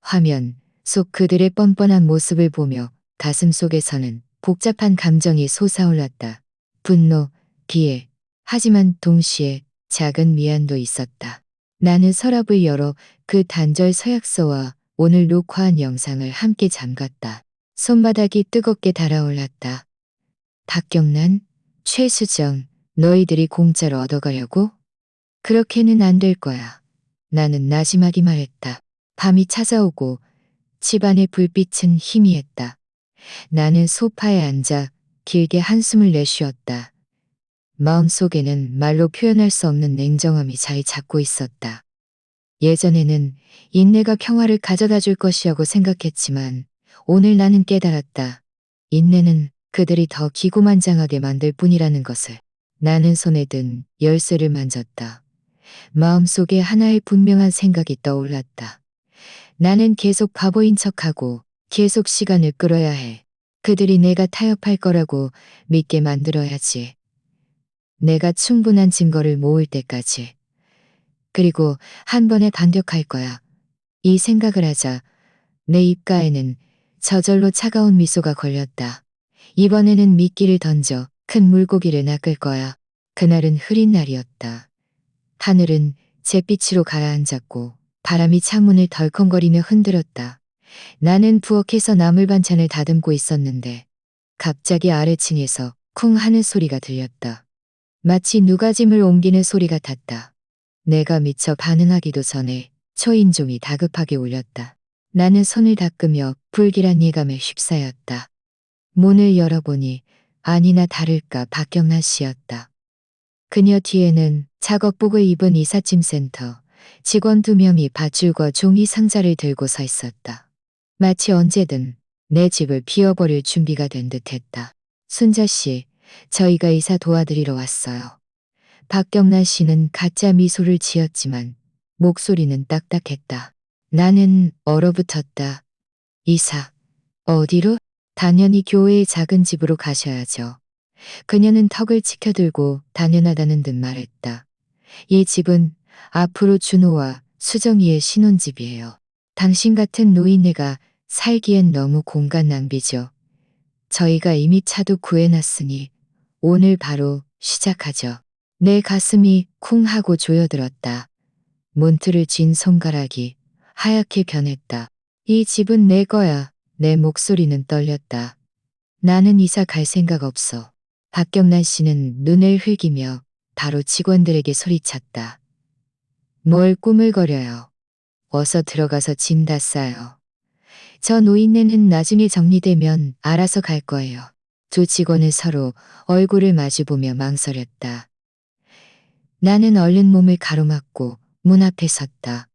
화면 속 그들의 뻔뻔한 모습을 보며 가슴 속에서는 복잡한 감정이 솟아올랐다. 분노, 비애, 하지만 동시에 작은 미안도 있었다. 나는 서랍을 열어 그 단절 서약서와 오늘 녹화한 영상을 함께 잠갔다. 손바닥이 뜨겁게 달아올랐다. 박경란, 최수정, 너희들이 공짜로 얻어가려고? 그렇게는 안 될 거야. 나는 나지막이 말했다. 밤이 찾아오고 집안의 불빛은 희미했다. 나는 소파에 앉아 길게 한숨을 내쉬었다. 마음속에는 말로 표현할 수 없는 냉정함이 자리 잡고 있었다. 예전에는 인내가 평화를 가져다 줄 것이라고 생각했지만 오늘 나는 깨달았다. 인내는 그들이 더 기고만장하게 만들 뿐이라는 것을. 나는 손에 든 열쇠를 만졌다. 마음속에 하나의 분명한 생각이 떠올랐다. 나는 계속 바보인 척하고 계속 시간을 끌어야 해. 그들이 내가 타협할 거라고 믿게 만들어야지. 내가 충분한 증거를 모을 때까지. 그리고 한 번에 반격할 거야. 이 생각을 하자 내 입가에는 저절로 차가운 미소가 걸렸다. 이번에는 미끼를 던져 큰 물고기를 낚을 거야. 그날은 흐린 날이었다. 하늘은 잿빛으로 가라앉았고 바람이 창문을 덜컹거리며 흔들었다. 나는 부엌에서 나물 반찬을 다듬고 있었는데 갑자기 아래층에서 쿵 하는 소리가 들렸다. 마치 누가 짐을 옮기는 소리 같았다. 내가 미처 반응하기도 전에 초인종이 다급하게 울렸다. 나는 손을 닦으며 불길한 예감에 휩싸였다. 문을 열어보니 아니나 다를까 박경란 씨였다. 그녀 뒤에는 작업복을 입은 이삿짐센터 직원 2명이 밧줄과 종이 상자를 들고 서 있었다. 마치 언제든 내 집을 비워버릴 준비가 된 듯했다. 순자 씨, 저희가 이사 도와드리러 왔어요. 박경란 씨는 가짜 미소를 지었지만 목소리는 딱딱했다. 나는 얼어붙었다. 이사. 어디로? 당연히 교회의 작은 집으로 가셔야죠. 그녀는 턱을 치켜들고 당연하다는 듯 말했다. 이 집은 앞으로 준호와 수정이의 신혼집이에요. 당신 같은 노인네가 살기엔 너무 공간 낭비죠. 저희가 이미 차도 구해놨으니 오늘 바로 시작하죠. 내 가슴이 쿵 하고 조여들었다. 문틀을 쥔 손가락이 하얗게 변했다. 이 집은 내 거야. 내 목소리는 떨렸다. 나는 이사 갈 생각 없어. 박경란 씨는 눈을 흘기며 바로 직원들에게 소리쳤다. 뭘 꾸물거려요. 어서 들어가서 짐 다 싸요. 저 노인네는 나중에 정리되면 알아서 갈 거예요. 두 직원은 서로 얼굴을 마주보며 망설였다. 나는 얼른 몸을 가로막고 문 앞에 섰다.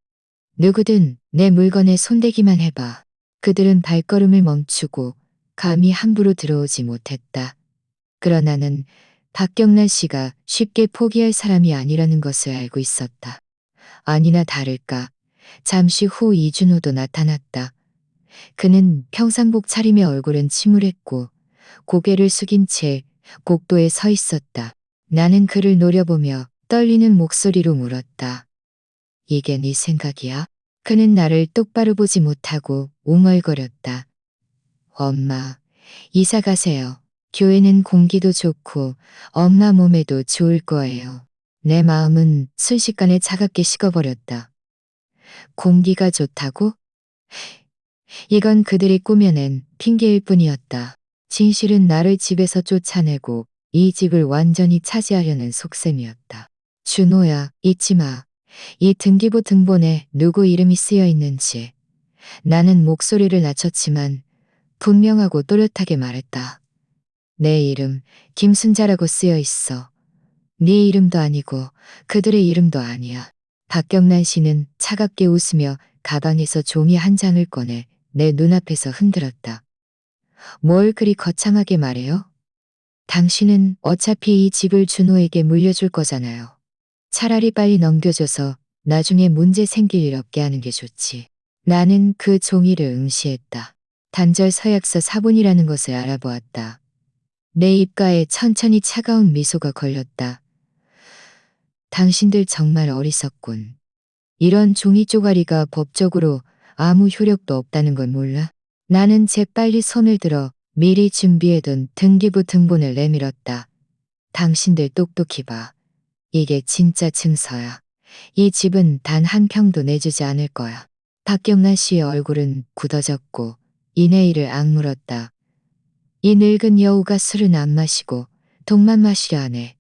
누구든 내 물건에 손대기만 해봐. 그들은 발걸음을 멈추고 감히 함부로 들어오지 못했다. 그러나 나는 박경란 씨가 쉽게 포기할 사람이 아니라는 것을 알고 있었다. 아니나 다를까 잠시 후 이준호도 나타났다. 그는 평상복 차림의 얼굴은 침울했고 고개를 숙인 채 복도에 서 있었다. 나는 그를 노려보며 떨리는 목소리로 물었다. 이게 네 생각이야? 그는 나를 똑바로 보지 못하고 웅얼거렸다. 엄마, 이사 가세요. 교회는 공기도 좋고 엄마 몸에도 좋을 거예요. 내 마음은 순식간에 차갑게 식어버렸다. 공기가 좋다고? 이건 그들이 꾸며낸 핑계일 뿐이었다. 진실은 나를 집에서 쫓아내고 이 집을 완전히 차지하려는 속셈이었다. 준호야, 잊지 마. 이 등기부 등본에 누구 이름이 쓰여 있는지. 나는 목소리를 낮췄지만 분명하고 또렷하게 말했다. 내 이름 김순자라고 쓰여 있어. 네 이름도 아니고 그들의 이름도 아니야. 박경란 씨는 차갑게 웃으며 가방에서 종이 한 장을 꺼내 내 눈앞에서 흔들었다. 뭘 그리 거창하게 말해요? 당신은 어차피 이 집을 준호에게 물려줄 거잖아요. 차라리 빨리 넘겨줘서 나중에 문제 생길 일 없게 하는 게 좋지. 나는 그 종이를 응시했다. 단절 서약서 사본이라는 것을 알아보았다. 내 입가에 천천히 차가운 미소가 걸렸다. 당신들 정말 어리석군. 이런 종이 쪼가리가 법적으로 아무 효력도 없다는 걸 몰라? 나는 재빨리 손을 들어 미리 준비해둔 등기부 등본을 내밀었다. 당신들 똑똑히 봐. 이게 진짜 증서야. 이 집은 단 한 평도 내주지 않을 거야. 박경란 씨의 얼굴은 굳어졌고 이내일을 악물었다. 이 늙은 여우가 술은 안 마시고 독만 마시려 하네.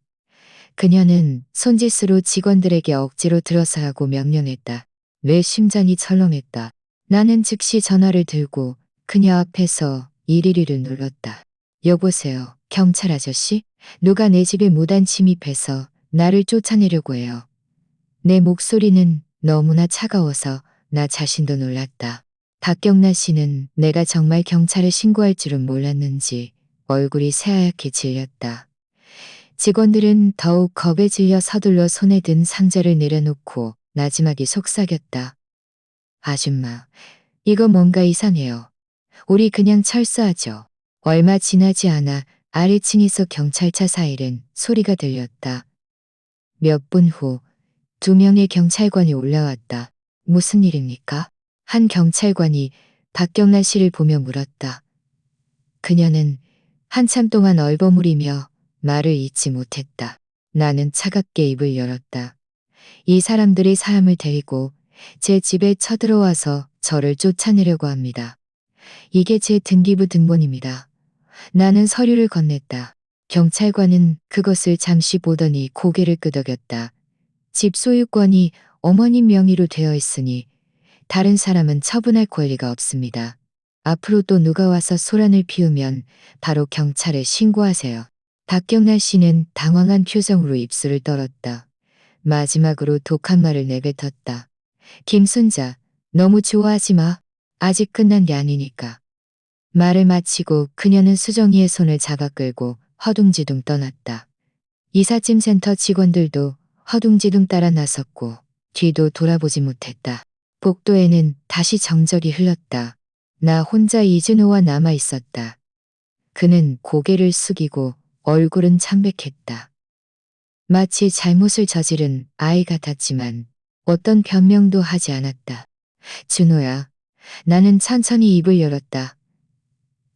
그녀는 손짓으로 직원들에게 억지로 들어서 하고 명령했다. 내 심장이 철렁했다. 나는 즉시 전화를 들고 그녀 앞에서 112를 눌렀다. 여보세요, 경찰 아저씨? 누가 내 집에 무단 침입해서 나를 쫓아내려고 해요. 내 목소리는 너무나 차가워서 나 자신도 놀랐다. 박경란 씨는 내가 정말 경찰에 신고할 줄은 몰랐는지 얼굴이 새하얗게 질렸다. 직원들은 더욱 겁에 질려 서둘러 손에 든 상자를 내려놓고 나지막이 속삭였다. 아줌마, 이거 뭔가 이상해요. 우리 그냥 철수하죠. 얼마 지나지 않아 아래층에서 경찰차 사이렌 소리가 들렸다. 몇 분 후 2명의 경찰관이 올라왔다. 무슨 일입니까? 한 경찰관이 박경란 씨를 보며 물었다. 그녀는 한참 동안 얼버무리며 말을 잇지 못했다. 나는 차갑게 입을 열었다. 이 사람들이 사람을 데리고 제 집에 쳐들어와서 저를 쫓아내려고 합니다. 이게 제 등기부 등본입니다. 나는 서류를 건넸다. 경찰관은 그것을 잠시 보더니 고개를 끄덕였다. 집 소유권이 어머님 명의로 되어 있으니 다른 사람은 처분할 권리가 없습니다. 앞으로 또 누가 와서 소란을 피우면 바로 경찰에 신고하세요. 박경란 씨는 당황한 표정으로 입술을 떨었다. 마지막으로 독한 말을 내뱉었다. 김순자, 너무 좋아하지 마. 아직 끝난 게 아니니까. 말을 마치고 그녀는 수정이의 손을 잡아 끌고 허둥지둥 떠났다. 이삿짐센터 직원들도 허둥지둥 따라 나섰고 뒤도 돌아보지 못했다. 복도에는 다시 정적이 흘렀다. 나 혼자 이준호와 남아 있었다. 그는 고개를 숙이고 얼굴은 창백했다. 마치 잘못을 저지른 아이 같았지만 어떤 변명도 하지 않았다. 준호야, 나는 천천히 입을 열었다.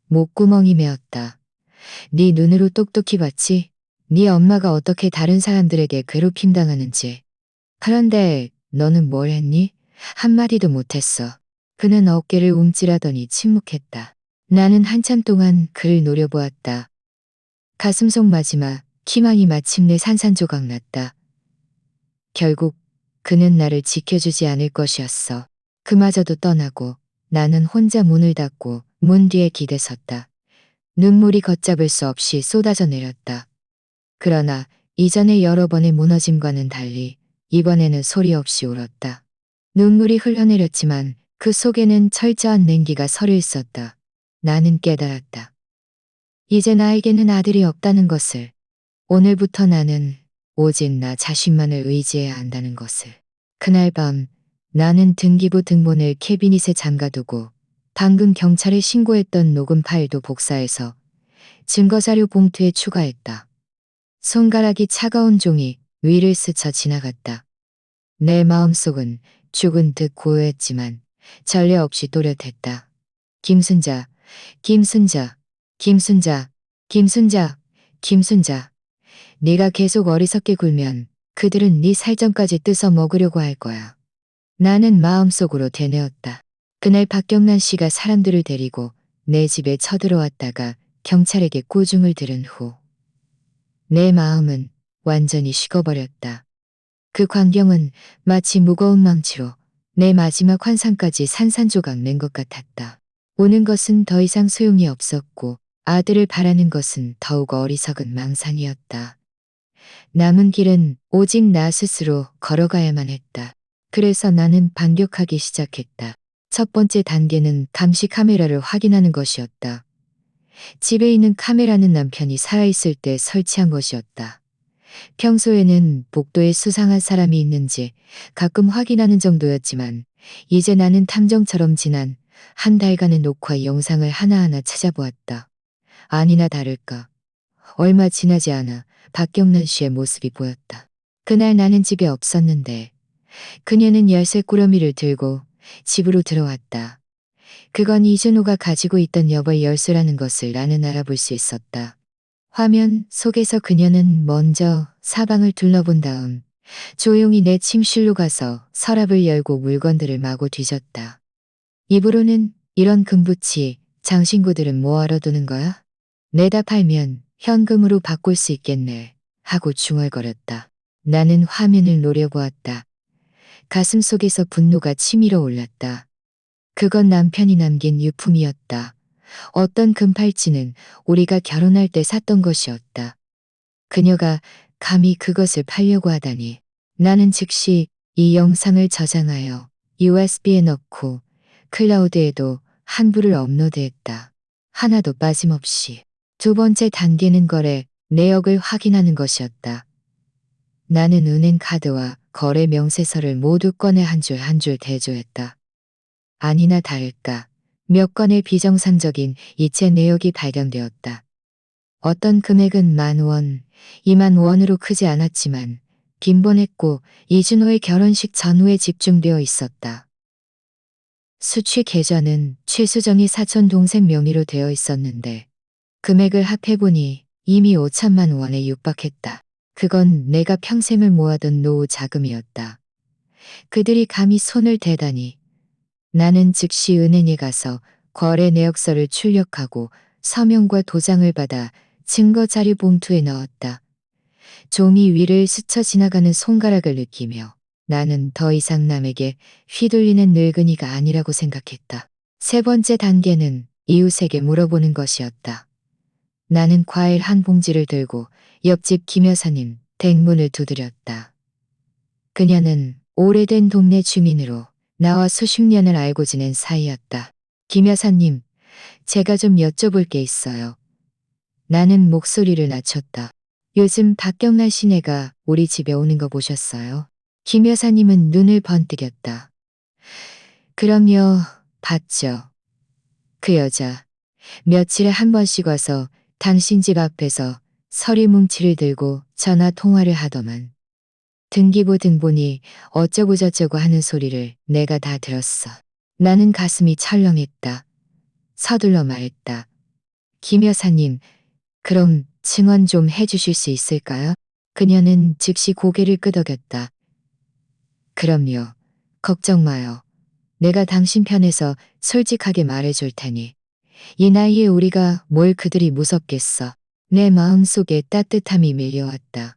목구멍이 메었다. 네 눈으로 똑똑히 봤지? 네 엄마가 어떻게 다른 사람들에게 괴롭힘 당하는지. 그런데 너는 뭘 했니? 한마디도 못했어. 그는 어깨를 움찔하더니 침묵했다. 나는 한참 동안 그를 노려보았다. 가슴속 마지막 희망이 마침내 산산조각 났다. 결국 그는 나를 지켜주지 않을 것이었어. 그마저도 떠나고 나는 혼자 문을 닫고 문 뒤에 기대섰다. 눈물이 걷잡을 수 없이 쏟아져 내렸다. 그러나 이전의 여러 번의 무너짐과는 달리 이번에는 소리 없이 울었다. 눈물이 흘러내렸지만 그 속에는 철저한 냉기가 서려 있었다. 나는 깨달았다. 이제 나에게는 아들이 없다는 것을. 오늘부터 나는 오직 나 자신만을 의지해야 한다는 것을. 그날 밤 나는 등기부 등본을 캐비닛에 잠가두고 방금 경찰에 신고했던 녹음 파일도 복사해서 증거자료 봉투에 추가했다. 손가락이 차가운 종이 위를 스쳐 지나갔다. 내 마음속은 죽은 듯 고요했지만 전례 없이 또렷했다. 김순자, 김순자, 김순자, 김순자, 김순자. 네가 계속 어리석게 굴면 그들은 네 살점까지 뜯어 먹으려고 할 거야. 나는 마음속으로 되뇌었다. 그날 박경란 씨가 사람들을 데리고 내 집에 쳐들어왔다가 경찰에게 꾸중을 들은 후 내 마음은 완전히 식어버렸다. 그 광경은 마치 무거운 망치로 내 마지막 환상까지 산산조각 낸 것 같았다. 오는 것은 더 이상 소용이 없었고 아들을 바라는 것은 더욱 어리석은 망상이었다. 남은 길은 오직 나 스스로 걸어가야만 했다. 그래서 나는 반격하기 시작했다. 첫 번째 단계는 감시 카메라를 확인하는 것이었다. 집에 있는 카메라는 남편이 살아있을 때 설치한 것이었다. 평소에는 복도에 수상한 사람이 있는지 가끔 확인하는 정도였지만 이제 나는 탐정처럼 지난 한 달간의 녹화 영상을 하나하나 찾아보았다. 아니나 다를까 얼마 지나지 않아 박경란 씨의 모습이 보였다. 그날 나는 집에 없었는데 그녀는 열쇠 꾸러미를 들고 집으로 들어왔다. 그건 이준호가 가지고 있던 여벌 열쇠라는 것을 나는 알아볼 수 있었다. 화면 속에서 그녀는 먼저 사방을 둘러본 다음 조용히 내 침실로 가서 서랍을 열고 물건들을 마구 뒤졌다. 입으로는 이런 금붙이 장신구들은 뭐하러 두는 거야? 내다 팔면 현금으로 바꿀 수 있겠네 하고 중얼거렸다. 나는 화면을 노려보았다. 가슴 속에서 분노가 치밀어 올랐다. 그건 남편이 남긴 유품이었다. 어떤 금팔찌는 우리가 결혼할 때 샀던 것이었다. 그녀가 감히 그것을 팔려고 하다니. 나는 즉시 이 영상을 저장하여 USB에 넣고 클라우드에도 한부를 업로드했다. 하나도 빠짐없이. 두 번째 단계는 거래 내역을 확인하는 것이었다. 나는 은행 카드와 거래 명세서를 모두 꺼내 한 줄 한 줄 대조했다. 아니나 다를까 몇 건의 비정상적인 이체 내역이 발견되었다. 어떤 금액은 10,000원, 20,000원으로 크지 않았지만 김본했고 이준호의 결혼식 전후에 집중되어 있었다. 수취 계좌는 최수정이 사촌 동생 명의로 되어 있었는데 금액을 합해보니 이미 5천만 원에 육박했다. 그건 내가 평생을 모아둔 노후 자금이었다. 그들이 감히 손을 대다니. 나는 즉시 은행에 가서 거래 내역서를 출력하고 서명과 도장을 받아 증거 자료 봉투에 넣었다. 종이 위를 스쳐 지나가는 손가락을 느끼며 나는 더 이상 남에게 휘둘리는 늙은이가 아니라고 생각했다. 세 번째 단계는 이웃에게 물어보는 것이었다. 나는 과일 한 봉지를 들고 옆집 김 여사님 댁문을 두드렸다. 그녀는 오래된 동네 주민으로 나와 수십 년을 알고 지낸 사이였다. 김 여사님, 제가 좀 여쭤볼 게 있어요. 나는 목소리를 낮췄다. 요즘 박경란 시내가 우리 집에 오는 거 보셨어요? 김 여사님은 눈을 번뜩였다. 그럼요, 봤죠. 그 여자, 며칠에 한 번씩 와서 당신 집 앞에서 서류 뭉치를 들고 전화 통화를 하더만. 등기부 등본이 어쩌고저쩌고 하는 소리를 내가 다 들었어. 나는 가슴이 철렁했다. 서둘러 말했다. 김 여사님, 그럼 증언 좀 해주실 수 있을까요? 그녀는 즉시 고개를 끄덕였다. 그럼요. 걱정 마요. 내가 당신 편에서 솔직하게 말해줄 테니. 이 나이에 우리가 뭘 그들이 무섭겠어. 내 마음속에 따뜻함이 밀려왔다.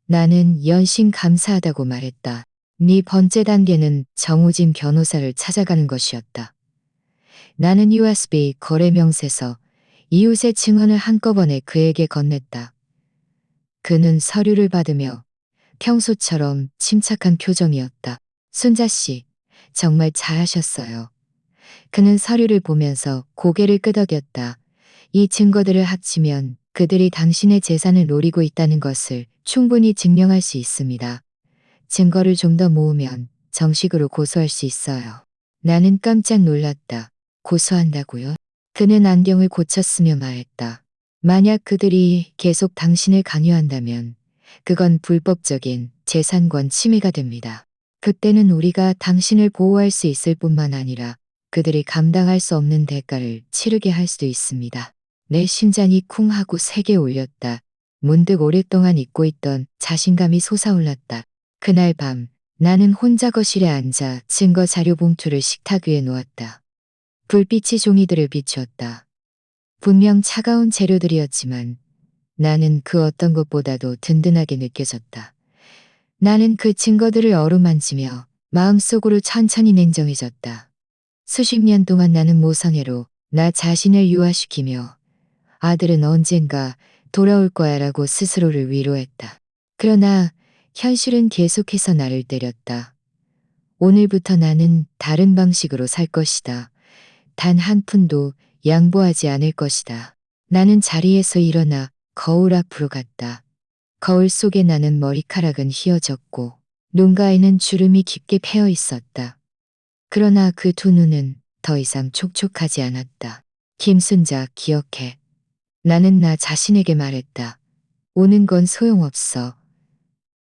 나는 연신 감사하다고 말했다. 네 번째 단계는 정우진 변호사를 찾아가는 것이었다. 나는 USB 거래 명세서, 이웃의 증언을 한꺼번에 그에게 건넸다. 그는 서류를 받으며 평소처럼 침착한 표정이었다. 순자 씨, 정말 잘하셨어요. 그는 서류를 보면서 고개를 끄덕였다. 이 증거들을 합치면 그들이 당신의 재산을 노리고 있다는 것을 충분히 증명할 수 있습니다. 증거를 좀 더 모으면 정식으로 고소할 수 있어요. 나는 깜짝 놀랐다. 고소한다고요? 그는 안경을 고쳤으며 말했다. 만약 그들이 계속 당신을 강요한다면 그건 불법적인 재산권 침해가 됩니다. 그때는 우리가 당신을 보호할 수 있을 뿐만 아니라 그들이 감당할 수 없는 대가를 치르게 할 수도 있습니다. 내 심장이 쿵 하고 세게 울렸다. 문득 오랫동안 잊고 있던 자신감이 솟아올랐다. 그날 밤 나는 혼자 거실에 앉아 증거 자료 봉투를 식탁 위에 놓았다. 불빛이 종이들을 비추었다. 분명 차가운 재료들이었지만 나는 그 어떤 것보다도 든든하게 느껴졌다. 나는 그 증거들을 어루만지며 마음속으로 천천히 냉정해졌다. 수십 년 동안 나는 모성애로 나 자신을 유화시키며 아들은 언젠가 돌아올 거야라고 스스로를 위로했다. 그러나 현실은 계속해서 나를 때렸다. 오늘부터 나는 다른 방식으로 살 것이다. 단 한 푼도 양보하지 않을 것이다. 나는 자리에서 일어나 거울 앞으로 갔다. 거울 속에 나는 머리카락은 휘어졌고 눈가에는 주름이 깊게 패여 있었다. 그러나 그 두 눈은 더 이상 촉촉하지 않았다. 김순자, 기억해. 나는 나 자신에게 말했다. 오는 건 소용없어.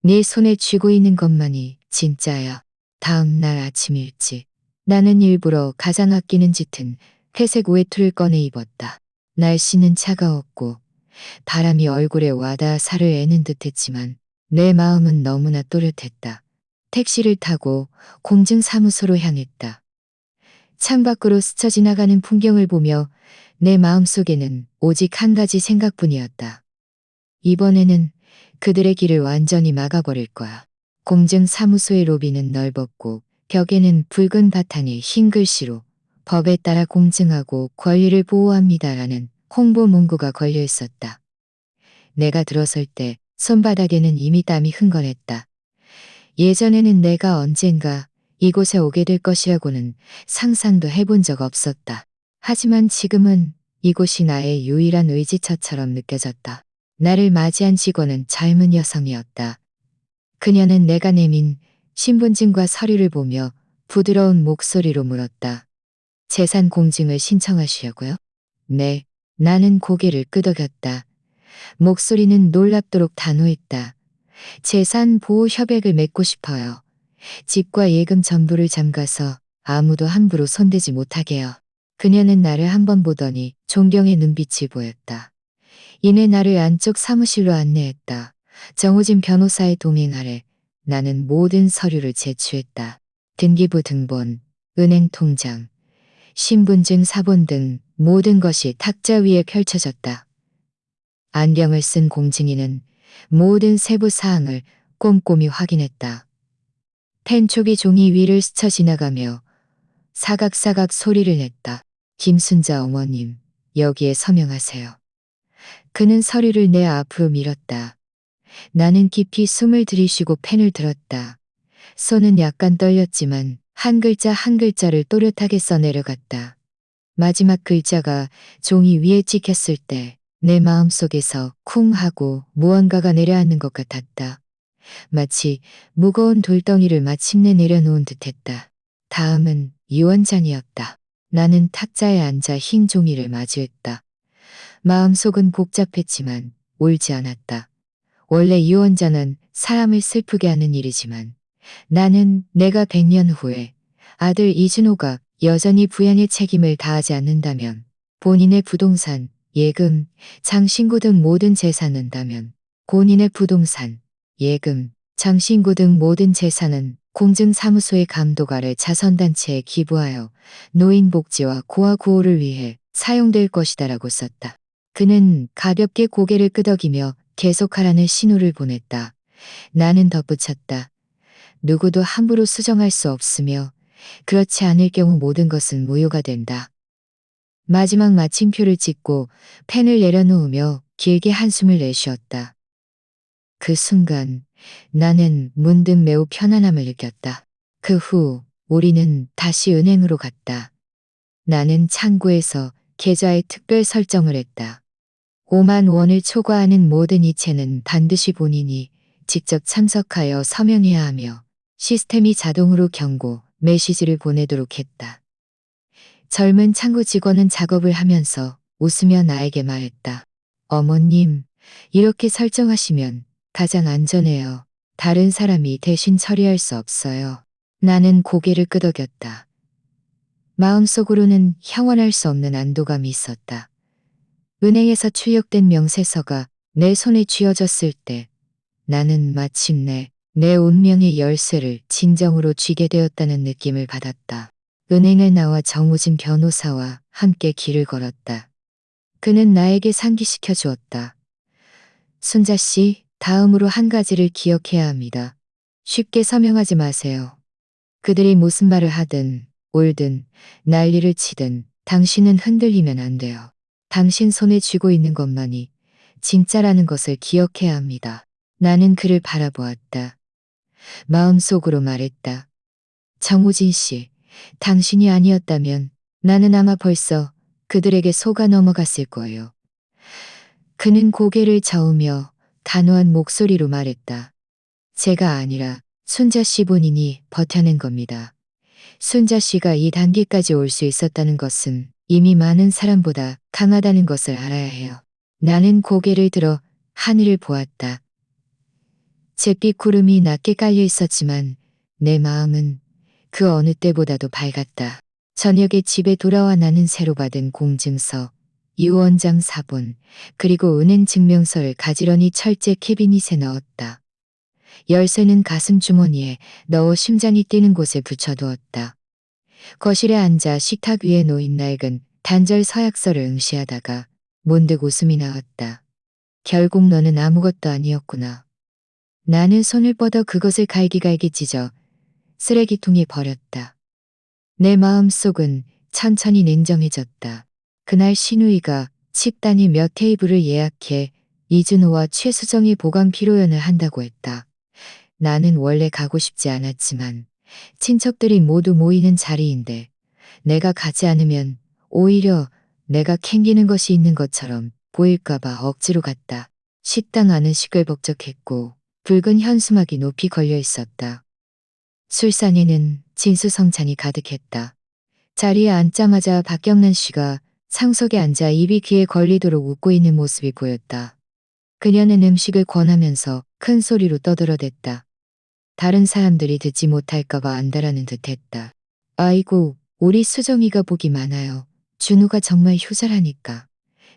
네 손에 쥐고 있는 것만이 진짜야. 다음 날 아침 일찍 나는 일부러 가장 아끼는 짙은 회색 외투를 꺼내 입었다. 날씨는 차가웠고 바람이 얼굴에 와닿아 살을 애는 듯했지만 내 마음은 너무나 또렷했다. 택시를 타고 공증사무소로 향했다. 창밖으로 스쳐 지나가는 풍경을 보며 내 마음속에는 오직 한 가지 생각뿐이었다. 이번에는 그들의 길을 완전히 막아버릴 거야. 공증사무소의 로비는 넓었고 벽에는 붉은 바탕에 흰 글씨로 법에 따라 공증하고 권리를 보호합니다라는 홍보 문구가 걸려 있었다. 내가 들어설 때 손바닥에는 이미 땀이 흥건했다. 예전에는 내가 언젠가 이곳에 오게 될 것이라고는 상상도 해본 적 없었다. 하지만 지금은 이곳이 나의 유일한 의지처처럼 느껴졌다. 나를 맞이한 직원은 젊은 여성이었다. 그녀는 내가 내민 신분증과 서류를 보며 부드러운 목소리로 물었다. 재산 공증을 신청하시려고요? 네. 나는 고개를 끄덕였다. 목소리는 놀랍도록 단호했다. 재산 보호 협약을 맺고 싶어요. 집과 예금 전부를 잠가서 아무도 함부로 손대지 못하게요. 그녀는 나를 한 번 보더니 존경의 눈빛이 보였다. 이내 나를 안쪽 사무실로 안내했다. 정우진 변호사의 동행 아래 나는 모든 서류를 제출했다. 등기부 등본, 은행 통장, 신분증 사본 등 모든 것이 탁자 위에 펼쳐졌다. 안경을 쓴 공증인은 모든 세부 사항을 꼼꼼히 확인했다. 펜촉이 종이 위를 스쳐 지나가며 사각사각 소리를 냈다. 김순자 어머님, 여기에 서명하세요. 그는 서류를 내 앞으로 밀었다. 나는 깊이 숨을 들이쉬고 펜을 들었다. 손은 약간 떨렸지만 한 글자 한 글자를 또렷하게 써내려갔다. 마지막 글자가 종이 위에 찍혔을 때 내 마음속에서 쿵 하고 무언가가 내려앉는 것 같았다. 마치 무거운 돌덩이를 마침내 내려놓은 듯했다. 다음은 유언장이었다. 나는 탁자에 앉아 흰 종이를 마주했다. 마음속은 복잡했지만 옳지 않았다. 원래 유언자는 사람을 슬프게 하는 일이지만 나는 내가 100년 후에 아들 이준호가 여전히 부양의 책임을 다하지 않는다면 본인의 부동산, 예금, 장신구 등 모든 재산은 다면 본인의 부동산, 예금, 장신구 등 모든 재산은 공증사무소의 감독 아래 자선단체에 기부하여 노인복지와 고아구호를 위해 사용될 것이다라고 썼다. 그는 가볍게 고개를 끄덕이며 계속하라는 신호를 보냈다. 나는 덧붙였다. 누구도 함부로 수정할 수 없으며 그렇지 않을 경우 모든 것은 무효가 된다. 마지막 마침표를 찍고 펜을 내려놓으며 길게 한숨을 내쉬었다. 그 순간 나는 문득 매우 편안함을 느꼈다. 그 후 우리는 다시 은행으로 갔다. 나는 창구에서 계좌에 특별 설정을 했다. 5만 원을 초과하는 모든 이체는 반드시 본인이 직접 참석하여 서명해야 하며 시스템이 자동으로 경고, 메시지를 보내도록 했다. 젊은 창구 직원은 작업을 하면서 웃으며 나에게 말했다. 어머님, 이렇게 설정하시면 가장 안전해요. 다른 사람이 대신 처리할 수 없어요. 나는 고개를 끄덕였다. 마음속으로는 형언할 수 없는 안도감이 있었다. 은행에서 출력된 명세서가 내 손에 쥐어졌을 때 나는 마침내 내 운명의 열쇠를 진정으로 쥐게 되었다는 느낌을 받았다. 은행을 나와 정우진 변호사와 함께 길을 걸었다. 그는 나에게 상기시켜 주었다. 순자 씨, 다음으로 한 가지를 기억해야 합니다. 쉽게 서명하지 마세요. 그들이 무슨 말을 하든 울든 난리를 치든 당신은 흔들리면 안 돼요. 당신 손에 쥐고 있는 것만이 진짜라는 것을 기억해야 합니다. 나는 그를 바라보았다. 마음속으로 말했다. 정우진 씨, 당신이 아니었다면 나는 아마 벌써 그들에게 속아 넘어갔을 거예요. 그는 고개를 저으며 단호한 목소리로 말했다. 제가 아니라 순자 씨 본인이 버텨낸 겁니다. 순자 씨가 이 단계까지 올 수 있었다는 것은 이미 많은 사람보다 강하다는 것을 알아야 해요. 나는 고개를 들어 하늘을 보았다. 잿빛 구름이 낮게 깔려 있었지만 내 마음은 그 어느 때보다도 밝았다. 저녁에 집에 돌아와 나는 새로 받은 공증서, 유언장 사본, 그리고 은행 증명서를 가지런히 철제 캐비닛에 넣었다. 열쇠는 가슴 주머니에 넣어 심장이 뛰는 곳에 붙여두었다. 거실에 앉아 식탁 위에 놓인 낡은 단절 서약서를 응시하다가 문득 웃음이 나왔다. 결국 너는 아무것도 아니었구나. 나는 손을 뻗어 그것을 갈기갈기 찢어 쓰레기통에 버렸다. 내 마음속은 천천히 냉정해졌다. 그날 신우이가 식단이 몇 테이블을 예약해 이준호와 최수정이 보관 피로연을 한다고 했다. 나는 원래 가고 싶지 않았지만 친척들이 모두 모이는 자리인데 내가 가지 않으면 오히려 내가 캥기는 것이 있는 것처럼 보일까봐 억지로 갔다. 식당 안은 시끌벅적했고 붉은 현수막이 높이 걸려 있었다. 술상에는 진수성찬이 가득했다. 자리에 앉자마자 박경란 씨가 상석에 앉아 입이 귀에 걸리도록 웃고 있는 모습이 보였다. 그녀는 음식을 권하면서 큰 소리로 떠들어댔다. 다른 사람들이 듣지 못할까봐 안다라는 듯 했다. 아이고, 우리 수정이가 복이 많아요. 준우가 정말 효자라니까.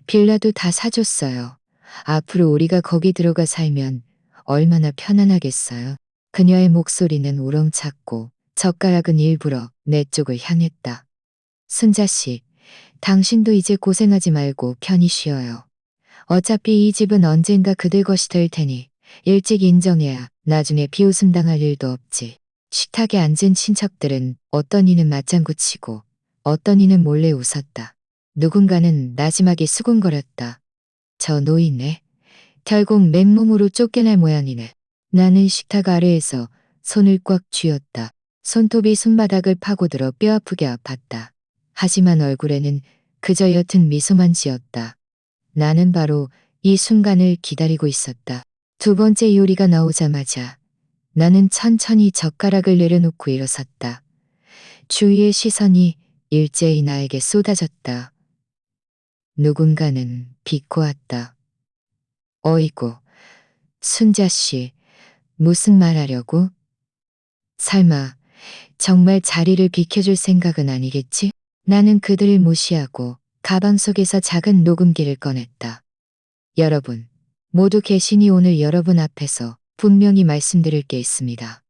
빌라도 다 사줬어요. 앞으로 우리가 거기 들어가 살면 얼마나 편안하겠어요. 그녀의 목소리는 우렁찼고 젓가락은 일부러 내 쪽을 향했다. 순자 씨, 당신도 이제 고생하지 말고 편히 쉬어요. 어차피 이 집은 언젠가 그들 것이 될 테니 일찍 인정해야 나중에 비웃음 당할 일도 없지. 식탁에 앉은 친척들은 어떤 이는 맞장구 치고 어떤 이는 몰래 웃었다. 누군가는 나지막이 수군거렸다. 저 노인네. 결국 맨몸으로 쫓겨날 모양이네. 나는 식탁 아래에서 손을 꽉 쥐었다. 손톱이 손바닥을 파고들어 뼈아프게 아팠다. 하지만 얼굴에는 그저 옅은 미소만 지었다. 나는 바로 이 순간을 기다리고 있었다. 두 번째 요리가 나오자마자 나는 천천히 젓가락을 내려놓고 일어섰다. 주위의 시선이 일제히 나에게 쏟아졌다. 누군가는 비꼬았다. 어이구, 순자 씨, 무슨 말 하려고? 설마 정말 자리를 비켜줄 생각은 아니겠지? 나는 그들을 무시하고 가방 속에서 작은 녹음기를 꺼냈다. 여러분, 모두 계시니 오늘 여러분 앞에서 분명히 말씀드릴 게 있습니다.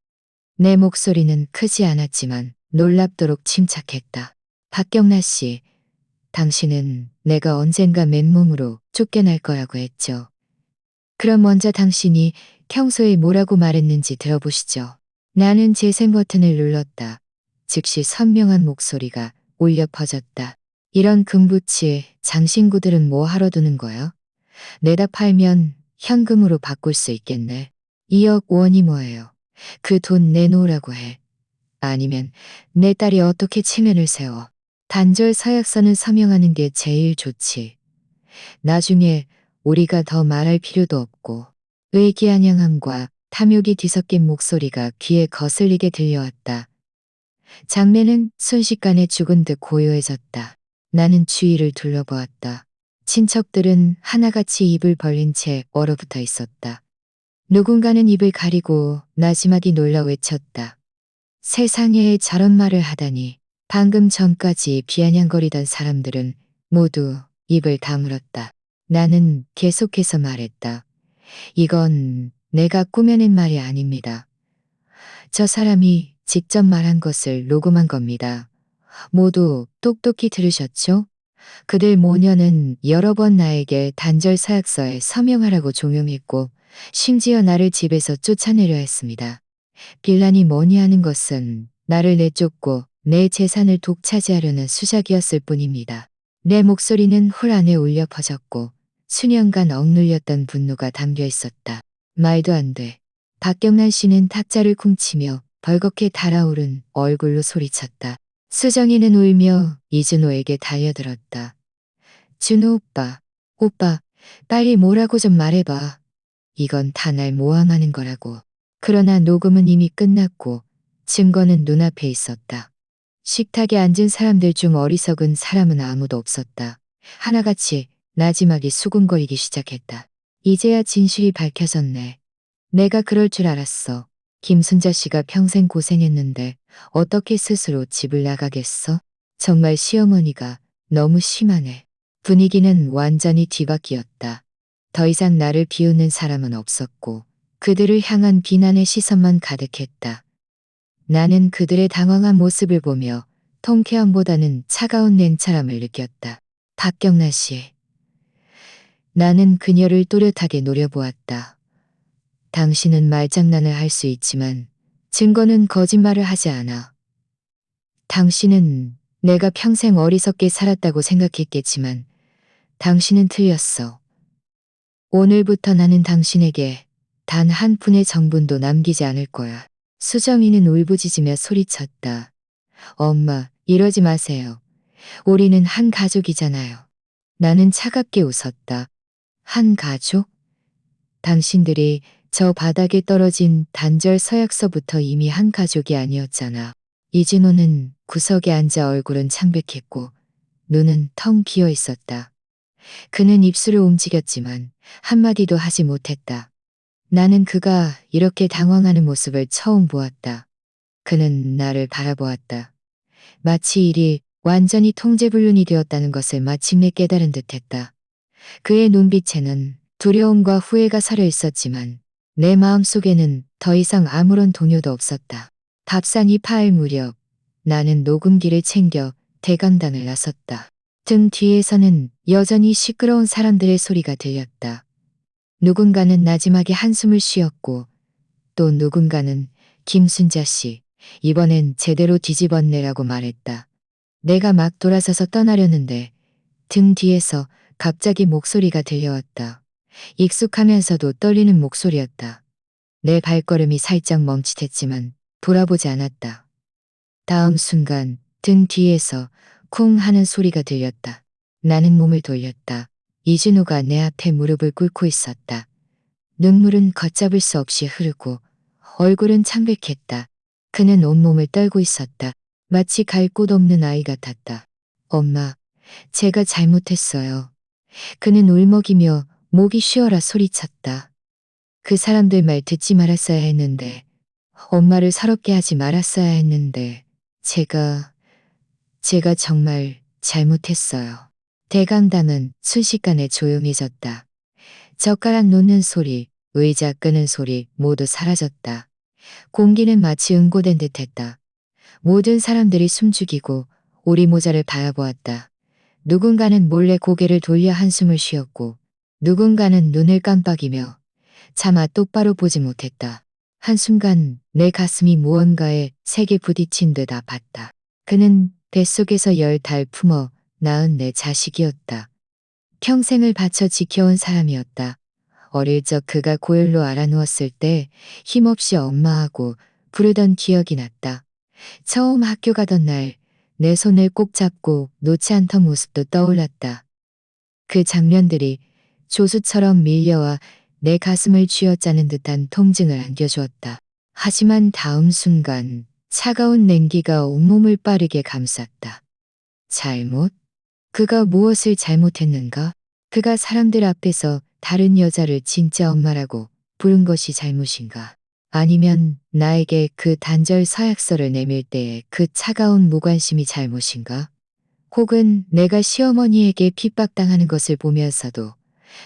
내 목소리는 크지 않았지만 놀랍도록 침착했다. 박경란 씨, 당신은 내가 언젠가 맨몸으로 쫓겨날 거라고 했죠. 그럼 먼저 당신이 평소에 뭐라고 말했는지 들어보시죠. 나는 재생 버튼을 눌렀다. 즉시 선명한 목소리가 울려 퍼졌다. 이런 금부치에 장신구들은 뭐 하러 두는 거야? 내다 팔면 현금으로 바꿀 수 있겠네. 2억 원이 뭐예요? 그 돈 내놓으라고 해. 아니면 내 딸이 어떻게 체면을 세워. 단절 서약서는 서명하는 게 제일 좋지. 나중에 우리가 더 말할 필요도 없고. 의기안양함과 탐욕이 뒤섞인 목소리가 귀에 거슬리게 들려왔다. 장례는 순식간에 죽은 듯 고요해졌다. 나는 주위를 둘러보았다. 친척들은 하나같이 입을 벌린 채 얼어붙어 있었다. 누군가는 입을 가리고 나지막이 놀라 외쳤다. 세상에 저런 말을 하다니. 방금 전까지 비아냥거리던 사람들은 모두 입을 다물었다. 나는 계속해서 말했다. 이건 내가 꾸며낸 말이 아닙니다. 저 사람이 직접 말한 것을 녹음한 겁니다. 모두 똑똑히 들으셨죠? 그들 모녀는 여러 번 나에게 단절 사약서에 서명하라고 종용했고 심지어 나를 집에서 쫓아내려 했습니다. 빌란이 뭐니 하는 것은 나를 내쫓고 내 재산을 독차지하려는 수작이었을 뿐입니다. 내 목소리는 홀 안에 울려 퍼졌고 수년간 억눌렸던 분노가 담겨 있었다. 말도 안 돼. 박경란 씨는 탁자를 쿵치며 벌겋게 달아오른 얼굴로 소리쳤다. 수정이는 울며 이준호에게 달려들었다. 준호 오빠, 오빠, 빨리 뭐라고 좀 말해봐. 이건 다 날 모함하는 거라고. 그러나 녹음은 이미 끝났고 증거는 눈앞에 있었다. 식탁에 앉은 사람들 중 어리석은 사람은 아무도 없었다. 하나같이 나지막이 수군거리기 시작했다. 이제야 진실이 밝혀졌네. 내가 그럴 줄 알았어. 김순자 씨가 평생 고생했는데 어떻게 스스로 집을 나가겠어? 정말 시어머니가 너무 심하네. 분위기는 완전히 뒤바뀌었다. 더 이상 나를 비웃는 사람은 없었고 그들을 향한 비난의 시선만 가득했다. 나는 그들의 당황한 모습을 보며 통쾌함보다는 차가운 냉철함을 느꼈다. 박경란 씨. 나는 그녀를 또렷하게 노려보았다. 당신은 말장난을 할 수 있지만 증거는 거짓말을 하지 않아. 당신은 내가 평생 어리석게 살았다고 생각했겠지만 당신은 틀렸어. 오늘부터 나는 당신에게 단 한 푼의 정분도 남기지 않을 거야. 수정이는 울부짖으며 소리쳤다. 엄마, 이러지 마세요. 우리는 한 가족이잖아요. 나는 차갑게 웃었다. 한 가족? 당신들이 저 바닥에 떨어진 단절 서약서부터 이미 한 가족이 아니었잖아. 이진호는 구석에 앉아 얼굴은 창백했고 눈은 텅 비어 있었다. 그는 입술을 움직였지만 한마디도 하지 못했다. 나는 그가 이렇게 당황하는 모습을 처음 보았다. 그는 나를 바라보았다. 마치 일이 완전히 통제불능이 되었다는 것을 마침내 깨달은 듯했다. 그의 눈빛에는 두려움과 후회가 서려 있었지만 내 마음속에는 더 이상 아무런 동요도 없었다. 밥상이 파할 무렵 나는 녹음기를 챙겨 대강당을 나섰다. 등 뒤에서는 여전히 시끄러운 사람들의 소리가 들렸다. 누군가는 나지막에 한숨을 쉬었고 또 누군가는 김순자 씨, 이번엔 제대로 뒤집었네라고 말했다. 내가 막 돌아서서 떠나려는데 등 뒤에서 갑자기 목소리가 들려왔다. 익숙하면서도 떨리는 목소리였다. 내 발걸음이 살짝 멈칫했지만 돌아보지 않았다. 다음 순간 등 뒤에서 쿵 하는 소리가 들렸다. 나는 몸을 돌렸다. 이진우가 내 앞에 무릎을 꿇고 있었다. 눈물은 걷잡을 수 없이 흐르고 얼굴은 창백했다. 그는 온몸을 떨고 있었다. 마치 갈 곳 없는 아이 같았다. 엄마, 제가 잘못했어요. 그는 울먹이며 목이 쉬어라 소리쳤다. 그 사람들 말 듣지 말았어야 했는데, 엄마를 서럽게 하지 말았어야 했는데, 제가 정말 잘못했어요. 대강당은 순식간에 조용해졌다. 젓가락 놓는 소리, 의자 끄는 소리 모두 사라졌다. 공기는 마치 응고된 듯했다. 모든 사람들이 숨죽이고 우리 모자를 바라보았다. 누군가는 몰래 고개를 돌려 한숨을 쉬었고 누군가는 눈을 깜빡이며 차마 똑바로 보지 못했다. 한순간 내 가슴이 무언가에 세게 부딪힌 듯 아팠다. 그는 뱃속에서 10달 품어 낳은 내 자식이었다. 평생을 바쳐 지켜온 사람이었다. 어릴 적 그가 고열로 알아누웠을 때 힘없이 엄마하고 부르던 기억이 났다. 처음 학교 가던 날 내 손을 꼭 잡고 놓지 않던 모습도 떠올랐다. 그 장면들이 조수처럼 밀려와 내 가슴을 쥐어짜는 듯한 통증을 안겨주었다. 하지만 다음 순간 차가운 냉기가 온몸을 빠르게 감쌌다. 잘못? 그가 무엇을 잘못했는가? 그가 사람들 앞에서 다른 여자를 진짜 엄마라고 부른 것이 잘못인가? 아니면 나에게 그 단절 서약서를 내밀 때의 그 차가운 무관심이 잘못인가? 혹은 내가 시어머니에게 핍박당하는 것을 보면서도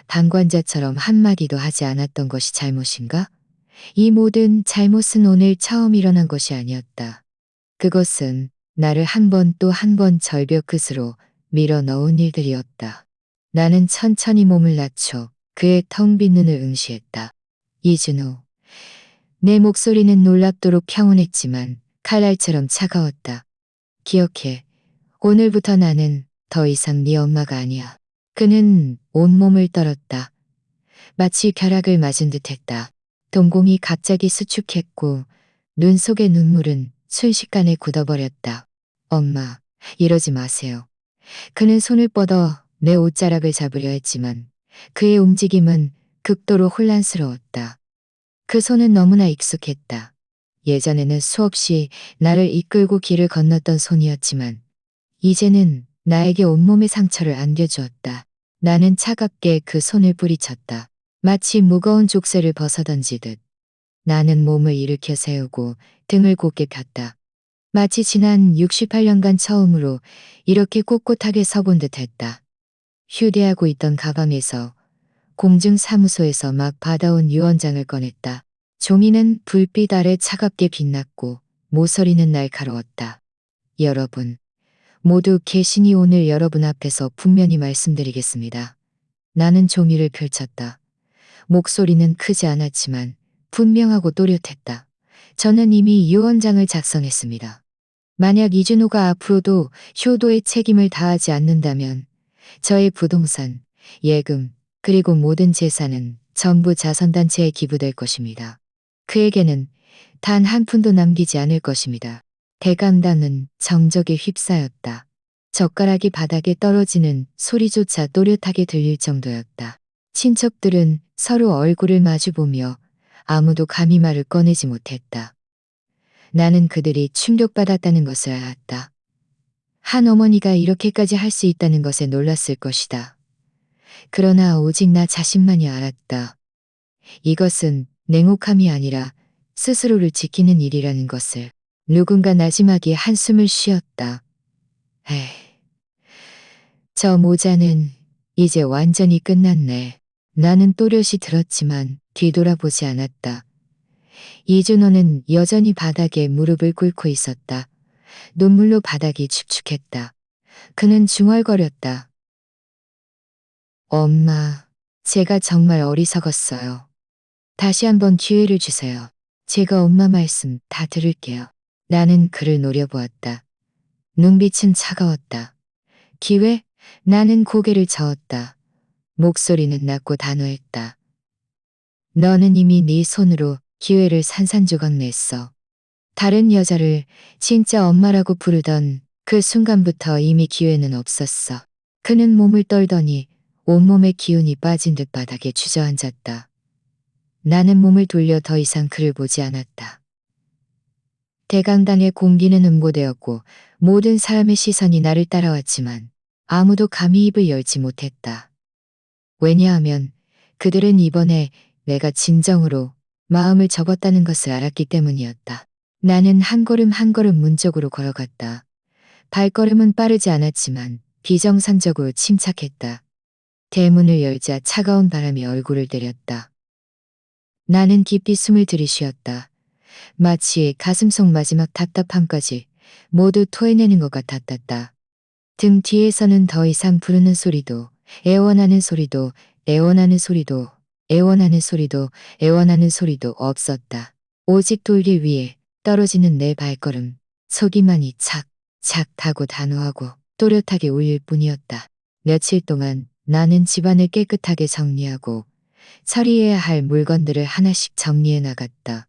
방관자처럼 한마디도 하지 않았던 것이 잘못인가? 이 모든 잘못은 오늘 처음 일어난 것이 아니었다. 그것은 나를 한 번 또 한 번 절벽 끝으로 밀어 넣은 일들이었다. 나는 천천히 몸을 낮춰 그의 텅 빈 눈을 응시했다. 이준호. 내 목소리는 놀랍도록 평온했지만 칼날처럼 차가웠다. 기억해. 오늘부터 나는 더 이상 네 엄마가 아니야. 그는 온몸을 떨었다. 마치 벼락을 맞은 듯했다. 동공이 갑자기 수축했고 눈 속의 눈물은 순식간에 굳어버렸다. 엄마, 이러지 마세요. 그는 손을 뻗어 내 옷자락을 잡으려 했지만 그의 움직임은 극도로 혼란스러웠다. 그 손은 너무나 익숙했다. 예전에는 수없이 나를 이끌고 길을 건넜던 손이었지만 이제는 나에게 온몸의 상처를 안겨주었다. 나는 차갑게 그 손을 뿌리쳤다. 마치 무거운 족쇄를 벗어던지듯. 나는 몸을 일으켜 세우고 등을 곧게 폈다. 마치 지난 68년간 처음으로 이렇게 꼿꼿하게 서본 듯했다. 휴대하고 있던 가방에서 공증사무소에서 막 받아온 유언장을 꺼냈다. 종이는 불빛 아래 차갑게 빛났고 모서리는 날카로웠다. 여러분, 모두 계시니 오늘 여러분 앞에서 분명히 말씀드리겠습니다. 나는 종이를 펼쳤다. 목소리는 크지 않았지만 분명하고 또렷했다. 저는 이미 유언장을 작성했습니다. 만약 이준호가 앞으로도 효도의 책임을 다하지 않는다면 저의 부동산, 예금, 그리고 모든 재산은 전부 자선단체에 기부될 것입니다. 그에게는 단 한 푼도 남기지 않을 것입니다. 대강당은 정적에 휩싸였다. 젓가락이 바닥에 떨어지는 소리조차 또렷하게 들릴 정도였다. 친척들은 서로 얼굴을 마주보며 아무도 감히 말을 꺼내지 못했다. 나는 그들이 충격받았다는 것을 알았다. 한 어머니가 이렇게까지 할 수 있다는 것에 놀랐을 것이다. 그러나 오직 나 자신만이 알았다. 이것은 냉혹함이 아니라 스스로를 지키는 일이라는 것을. 누군가 나지막이 한숨을 쉬었다. 에이, 저 모자는 이제 완전히 끝났네. 나는 또렷이 들었지만 뒤돌아보지 않았다. 이준호는 여전히 바닥에 무릎을 꿇고 있었다. 눈물로 바닥이 축축했다. 그는 중얼거렸다. 엄마, 제가 정말 어리석었어요. 다시 한번 기회를 주세요. 제가 엄마 말씀 다 들을게요. 나는 그를 노려보았다. 눈빛은 차가웠다. 기회? 나는 고개를 저었다. 목소리는 낮고 단호했다. 너는 이미 네 손으로 기회를 산산조각 냈어. 다른 여자를 진짜 엄마라고 부르던 그 순간부터 이미 기회는 없었어. 그는 몸을 떨더니 온몸에 기운이 빠진 듯 바닥에 주저앉았다. 나는 몸을 돌려 더 이상 그를 보지 않았다. 대강당의 공기는 음고되었고 모든 사람의 시선이 나를 따라왔지만 아무도 감히 입을 열지 못했다. 왜냐하면 그들은 이번에 내가 진정으로 마음을 접었다는 것을 알았기 때문이었다. 나는 한 걸음 한 걸음 문 쪽으로 걸어갔다. 발걸음은 빠르지 않았지만 비정상적으로 침착했다. 대문을 열자 차가운 바람이 얼굴을 때렸다. 나는 깊이 숨을 들이쉬었다. 마치 가슴속 마지막 답답함까지 모두 토해내는 것 같았다. 등 뒤에서는 더 이상 부르는 소리도, 애원하는 소리도, 애원하는 소리도, 애원하는 소리도, 애원하는 소리도 없었다. 오직 돌길 위에 떨어지는 내 발걸음, 소리만이 착, 착 하고 단호하고 또렷하게 울릴 뿐이었다. 며칠 동안 나는 집안을 깨끗하게 정리하고 처리해야 할 물건들을 하나씩 정리해 나갔다.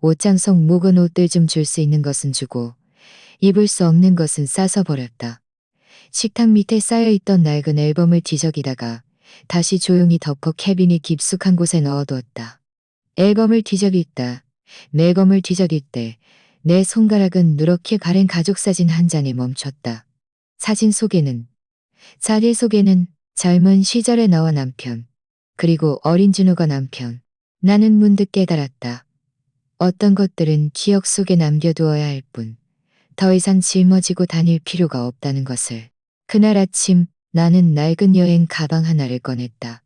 옷장 속 묵은 옷들 좀 줄 수 있는 것은 주고 입을 수 없는 것은 싸서 버렸다. 식탁 밑에 쌓여있던 낡은 앨범을 뒤적이다가 다시 조용히 덮어 캐비닛 깊숙한 곳에 넣어두었다. 앨범을 뒤적일 때 내 손가락은 누렇게 가랜 가족사진 한 장에 멈췄다. 사진 속에는, 자리 속에는 젊은 시절의 나와 남편, 그리고 어린 준호가 남편. 나는 문득 깨달았다. 어떤 것들은 기억 속에 남겨두어야 할 뿐, 더 이상 짊어지고 다닐 필요가 없다는 것을. 그날 아침 나는 낡은 여행 가방 하나를 꺼냈다.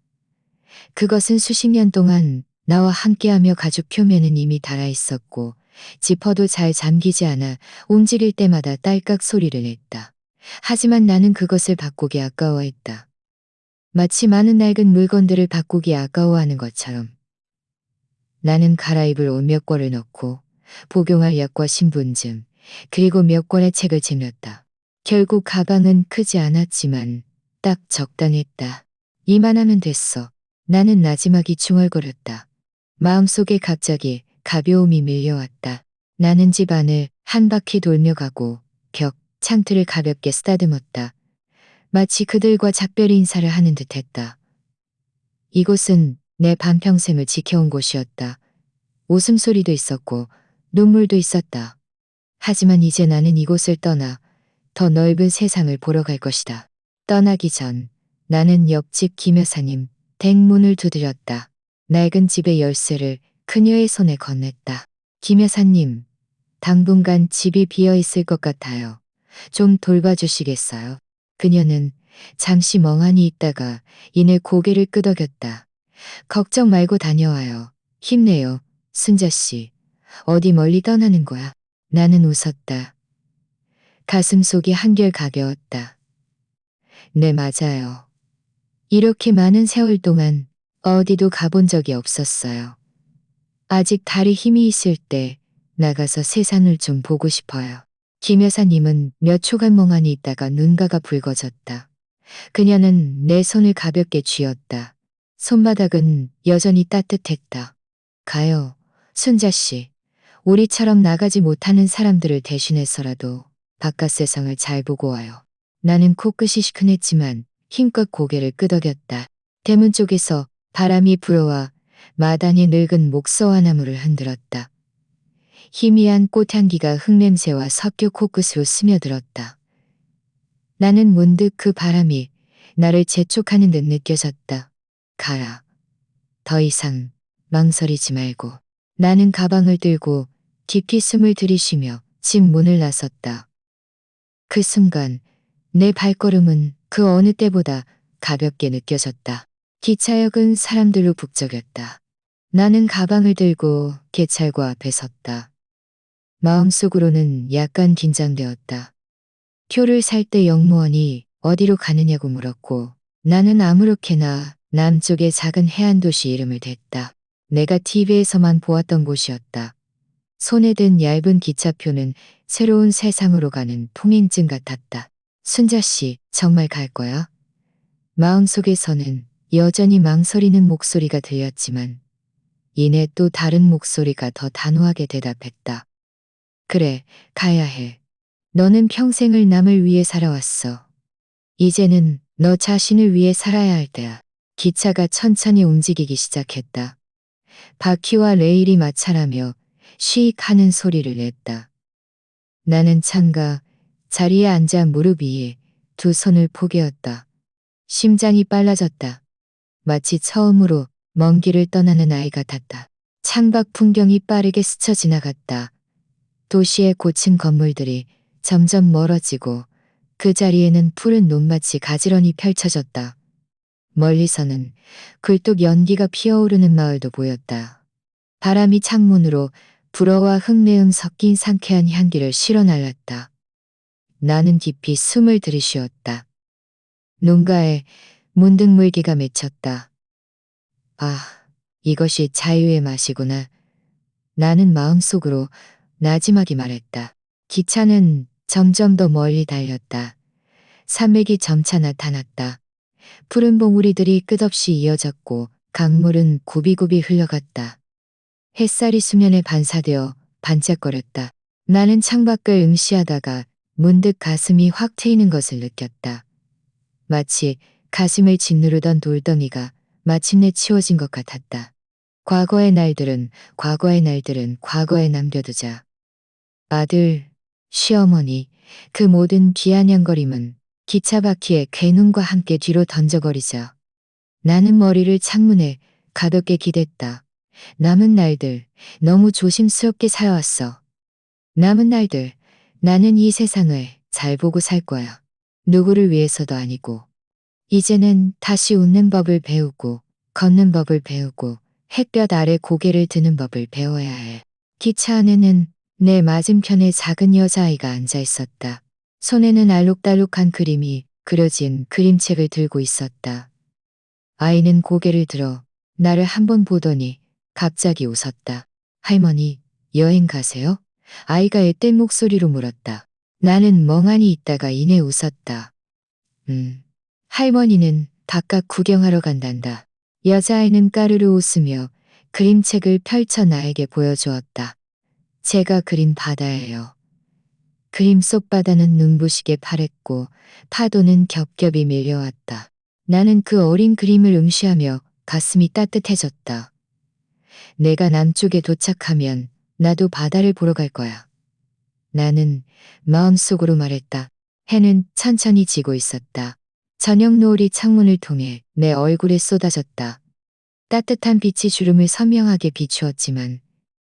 그것은 수십 년 동안 나와 함께하며 가죽 표면은 이미 닳아 있었고 지퍼도 잘 잠기지 않아 움직일 때마다 딸깍 소리를 냈다. 하지만 나는 그것을 바꾸기 아까워했다. 마치 많은 낡은 물건들을 바꾸기 아까워하는 것처럼. 나는 갈아입을 옷 몇 권을 넣고 복용할 약과 신분증 그리고 몇 권의 책을 챙겼다. 결국 가방은 크지 않았지만 딱 적당했다. 이만하면 됐어. 나는 나지막이 중얼거렸다. 마음속에 갑자기 가벼움이 밀려왔다. 나는 집 안을 한 바퀴 돌며 가고 벽, 창틀을 가볍게 쓰다듬었다. 마치 그들과 작별 인사를 하는 듯 했다. 이곳은 내 반평생을 지켜온 곳이었다. 웃음소리도 있었고 눈물도 있었다. 하지만 이제 나는 이곳을 떠나 더 넓은 세상을 보러 갈 것이다. 떠나기 전 나는 옆집 김 여사님 댁 문을 두드렸다. 낡은 집의 열쇠를 그녀의 손에 건넸다. 김 여사님, 당분간 집이 비어 있을 것 같아요. 좀 돌봐주시겠어요? 그녀는 잠시 멍하니 있다가 이내 고개를 끄덕였다. 걱정 말고 다녀와요. 힘내요, 순자 씨. 어디 멀리 떠나는 거야? 나는 웃었다. 가슴속이 한결 가벼웠다. 네, 맞아요. 이렇게 많은 세월 동안 어디도 가본 적이 없었어요. 아직 다리 힘이 있을 때 나가서 세상을 좀 보고 싶어요. 김 여사님은 몇 초간 멍하니 있다가 눈가가 붉어졌다. 그녀는 내 손을 가볍게 쥐었다. 손바닥은 여전히 따뜻했다. 가요, 순자 씨. 우리처럼 나가지 못하는 사람들을 대신해서라도 바깥 세상을 잘 보고 와요. 나는 코끝이 시큰했지만 힘껏 고개를 끄덕였다. 대문 쪽에서 바람이 불어와 마당의 늙은 목서화나무를 흔들었다. 희미한 꽃향기가 흙냄새와 섞여 코끝으로 스며들었다. 나는 문득 그 바람이 나를 재촉하는 듯 느껴졌다. 가라. 더 이상 망설이지 말고. 나는 가방을 들고 깊이 숨을 들이쉬며 집 문을 나섰다. 그 순간 내 발걸음은 그 어느 때보다 가볍게 느껴졌다. 기차역은 사람들로 북적였다. 나는 가방을 들고 개찰구 앞에 섰다. 마음속으로는 약간 긴장되었다. 표를 살 때 역무원이 어디로 가느냐고 물었고 나는 아무렇게나 남쪽의 작은 해안 도시 이름을 댔다. 내가 TV에서만 보았던 곳이었다. 손에 든 얇은 기차표는 새로운 세상으로 가는 통행증 같았다. 순자 씨, 정말 갈 거야? 마음속에서는 여전히 망설이는 목소리가 들렸지만 이내 또 다른 목소리가 더 단호하게 대답했다. 그래, 가야 해. 너는 평생을 남을 위해 살아왔어. 이제는 너 자신을 위해 살아야 할 때야. 기차가 천천히 움직이기 시작했다. 바퀴와 레일이 마찰하며 쉬익 하는 소리를 냈다. 나는 창가 자리에 앉아 무릎 위에 두 손을 포개었다. 심장이 빨라졌다. 마치 처음으로 먼 길을 떠나는 아이 같았다. 창밖 풍경이 빠르게 스쳐 지나갔다. 도시의 고층 건물들이 점점 멀어지고 그 자리에는 푸른 논밭이 가지런히 펼쳐졌다. 멀리서는 굴뚝 연기가 피어오르는 마을도 보였다. 바람이 창문으로 불어와 흙내음 섞인 상쾌한 향기를 실어 날랐다. 나는 깊이 숨을 들이쉬었다. 눈가에 문득 물기가 맺혔다. 아, 이것이 자유의 맛이구나. 나는 마음속으로 나지막이 말했다. 기차는 점점 더 멀리 달렸다. 산맥이 점차 나타났다. 푸른 봉우리들이 끝없이 이어졌고 강물은 굽이굽이 흘러갔다. 햇살이 수면에 반사되어 반짝거렸다. 나는 창밖을 응시하다가 문득 가슴이 확 트이는 것을 느꼈다. 마치 가슴을 짓누르던 돌덩이가 마침내 치워진 것 같았다. 과거의 날들은 과거에 남겨두자. 아들, 시어머니, 그 모든 비아냥거림은 기차 바퀴의 괴눈과 함께 뒤로 던져버리자. 나는 머리를 창문에 가볍게 기댔다. 남은 날들 너무 조심스럽게 살아왔어. 남은 날들 나는 이 세상을 잘 보고 살 거야. 누구를 위해서도 아니고. 이제는 다시 웃는 법을 배우고 걷는 법을 배우고 햇볕 아래 고개를 드는 법을 배워야 해. 기차 안에는 내 맞은편에 작은 여자아이가 앉아 있었다. 손에는 알록달록한 그림이 그려진 그림책을 들고 있었다. 아이는 고개를 들어 나를 한번 보더니 갑자기 웃었다. 할머니, 여행 가세요? 아이가 앳된 목소리로 물었다. 나는 멍하니 있다가 이내 웃었다. 할머니는 바깥 구경하러 간단다. 여자아이는 까르르 웃으며 그림책을 펼쳐 나에게 보여주었다. 제가 그린 바다예요. 그림 속 바다는 눈부시게 파랬고 파도는 겹겹이 밀려왔다. 나는 그 어린 그림을 응시하며 가슴이 따뜻해졌다. 내가 남쪽에 도착하면 나도 바다를 보러 갈 거야. 나는 마음속으로 말했다. 해는 천천히 지고 있었다. 저녁 노을이 창문을 통해 내 얼굴에 쏟아졌다. 따뜻한 빛이 주름을 선명하게 비추었지만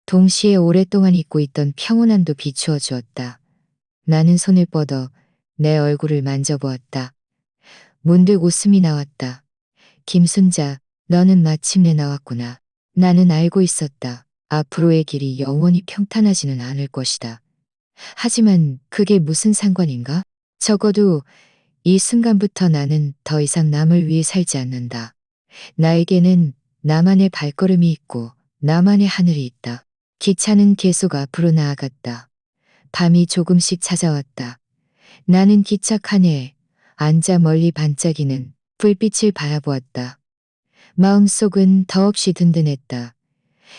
동시에 오랫동안 잊고 있던 평온함도 비추어 주었다. 나는 손을 뻗어 내 얼굴을 만져보았다. 문득 웃음이 나왔다. 김순자, 너는 마침내 나왔구나. 나는 알고 있었다. 앞으로의 길이 영원히 평탄하지는 않을 것이다. 하지만 그게 무슨 상관인가? 적어도 이 순간부터 나는 더 이상 남을 위해 살지 않는다. 나에게는 나만의 발걸음이 있고 나만의 하늘이 있다. 기차는 계속 앞으로 나아갔다. 밤이 조금씩 찾아왔다. 나는 기차 칸에 앉아 멀리 반짝이는 불빛을 바라보았다. 마음속은 더없이 든든했다.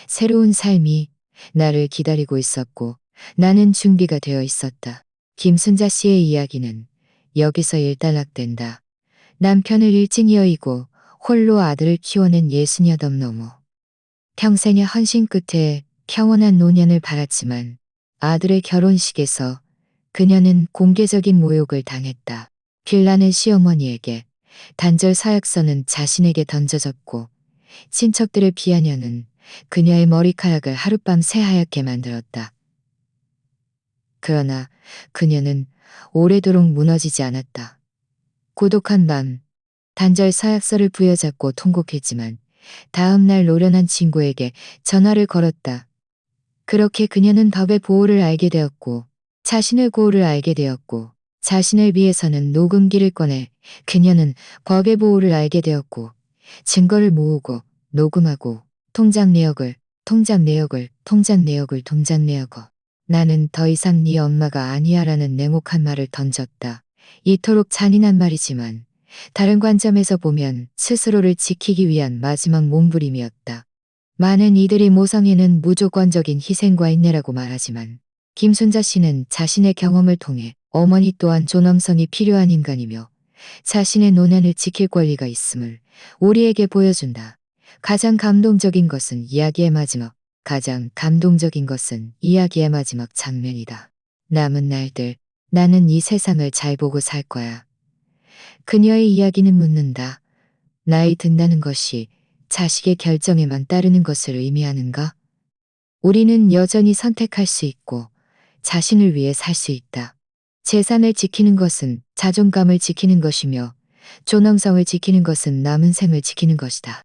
새로운 삶이 나를 기다리고 있었고 나는 준비가 되어 있었다. 김순자 씨의 이야기는 여기서 일단락된다. 남편을 일찍 여의고 홀로 아들을 키워낸 68 넘어. 평생의 헌신 끝에 평온한 노년을 바랐지만 아들의 결혼식에서 그녀는 공개적인 모욕을 당했다. 빌라는 시어머니에게, 단절 서약서는 자신에게 던져졌고 친척들의 비아녀는 그녀의 머리카락을 하룻밤 새하얗게 만들었다. 그러나 그녀는 오래도록 무너지지 않았다. 고독한 밤, 단절 서약서를 부여잡고 통곡했지만 다음 날 노련한 친구에게 전화를 걸었다. 그렇게 그녀는 법의 보호를 알게 되었고 자신의 고호를 알게 되었고 자신을 위해서는 녹음기를 꺼내 그녀는 법의 보호를 알게 되었고 증거를 모으고 녹음하고 통장 내역을 나는 더 이상 네 엄마가 아니야라는 냉혹한 말을 던졌다. 이토록 잔인한 말이지만 다른 관점에서 보면 스스로를 지키기 위한 마지막 몸부림이었다. 많은 이들이 모성애는 무조건적인 희생과 인내라고 말하지만 김순자 씨는 자신의 경험을 통해 어머니 또한 존엄성이 필요한 인간이며 자신의 노년을 지킬 권리가 있음을 우리에게 보여준다. 가장 감동적인 것은 이야기의 마지막 장면이다. 남은 날들 나는 이 세상을 잘 보고 살 거야. 그녀의 이야기는 묻는다. 나이 든다는 것이 자식의 결정에만 따르는 것을 의미하는가? 우리는 여전히 선택할 수 있고 자신을 위해 살 수 있다. 재산을 지키는 것은 자존감을 지키는 것이며 존엄성을 지키는 것은 남은 생을 지키는 것이다.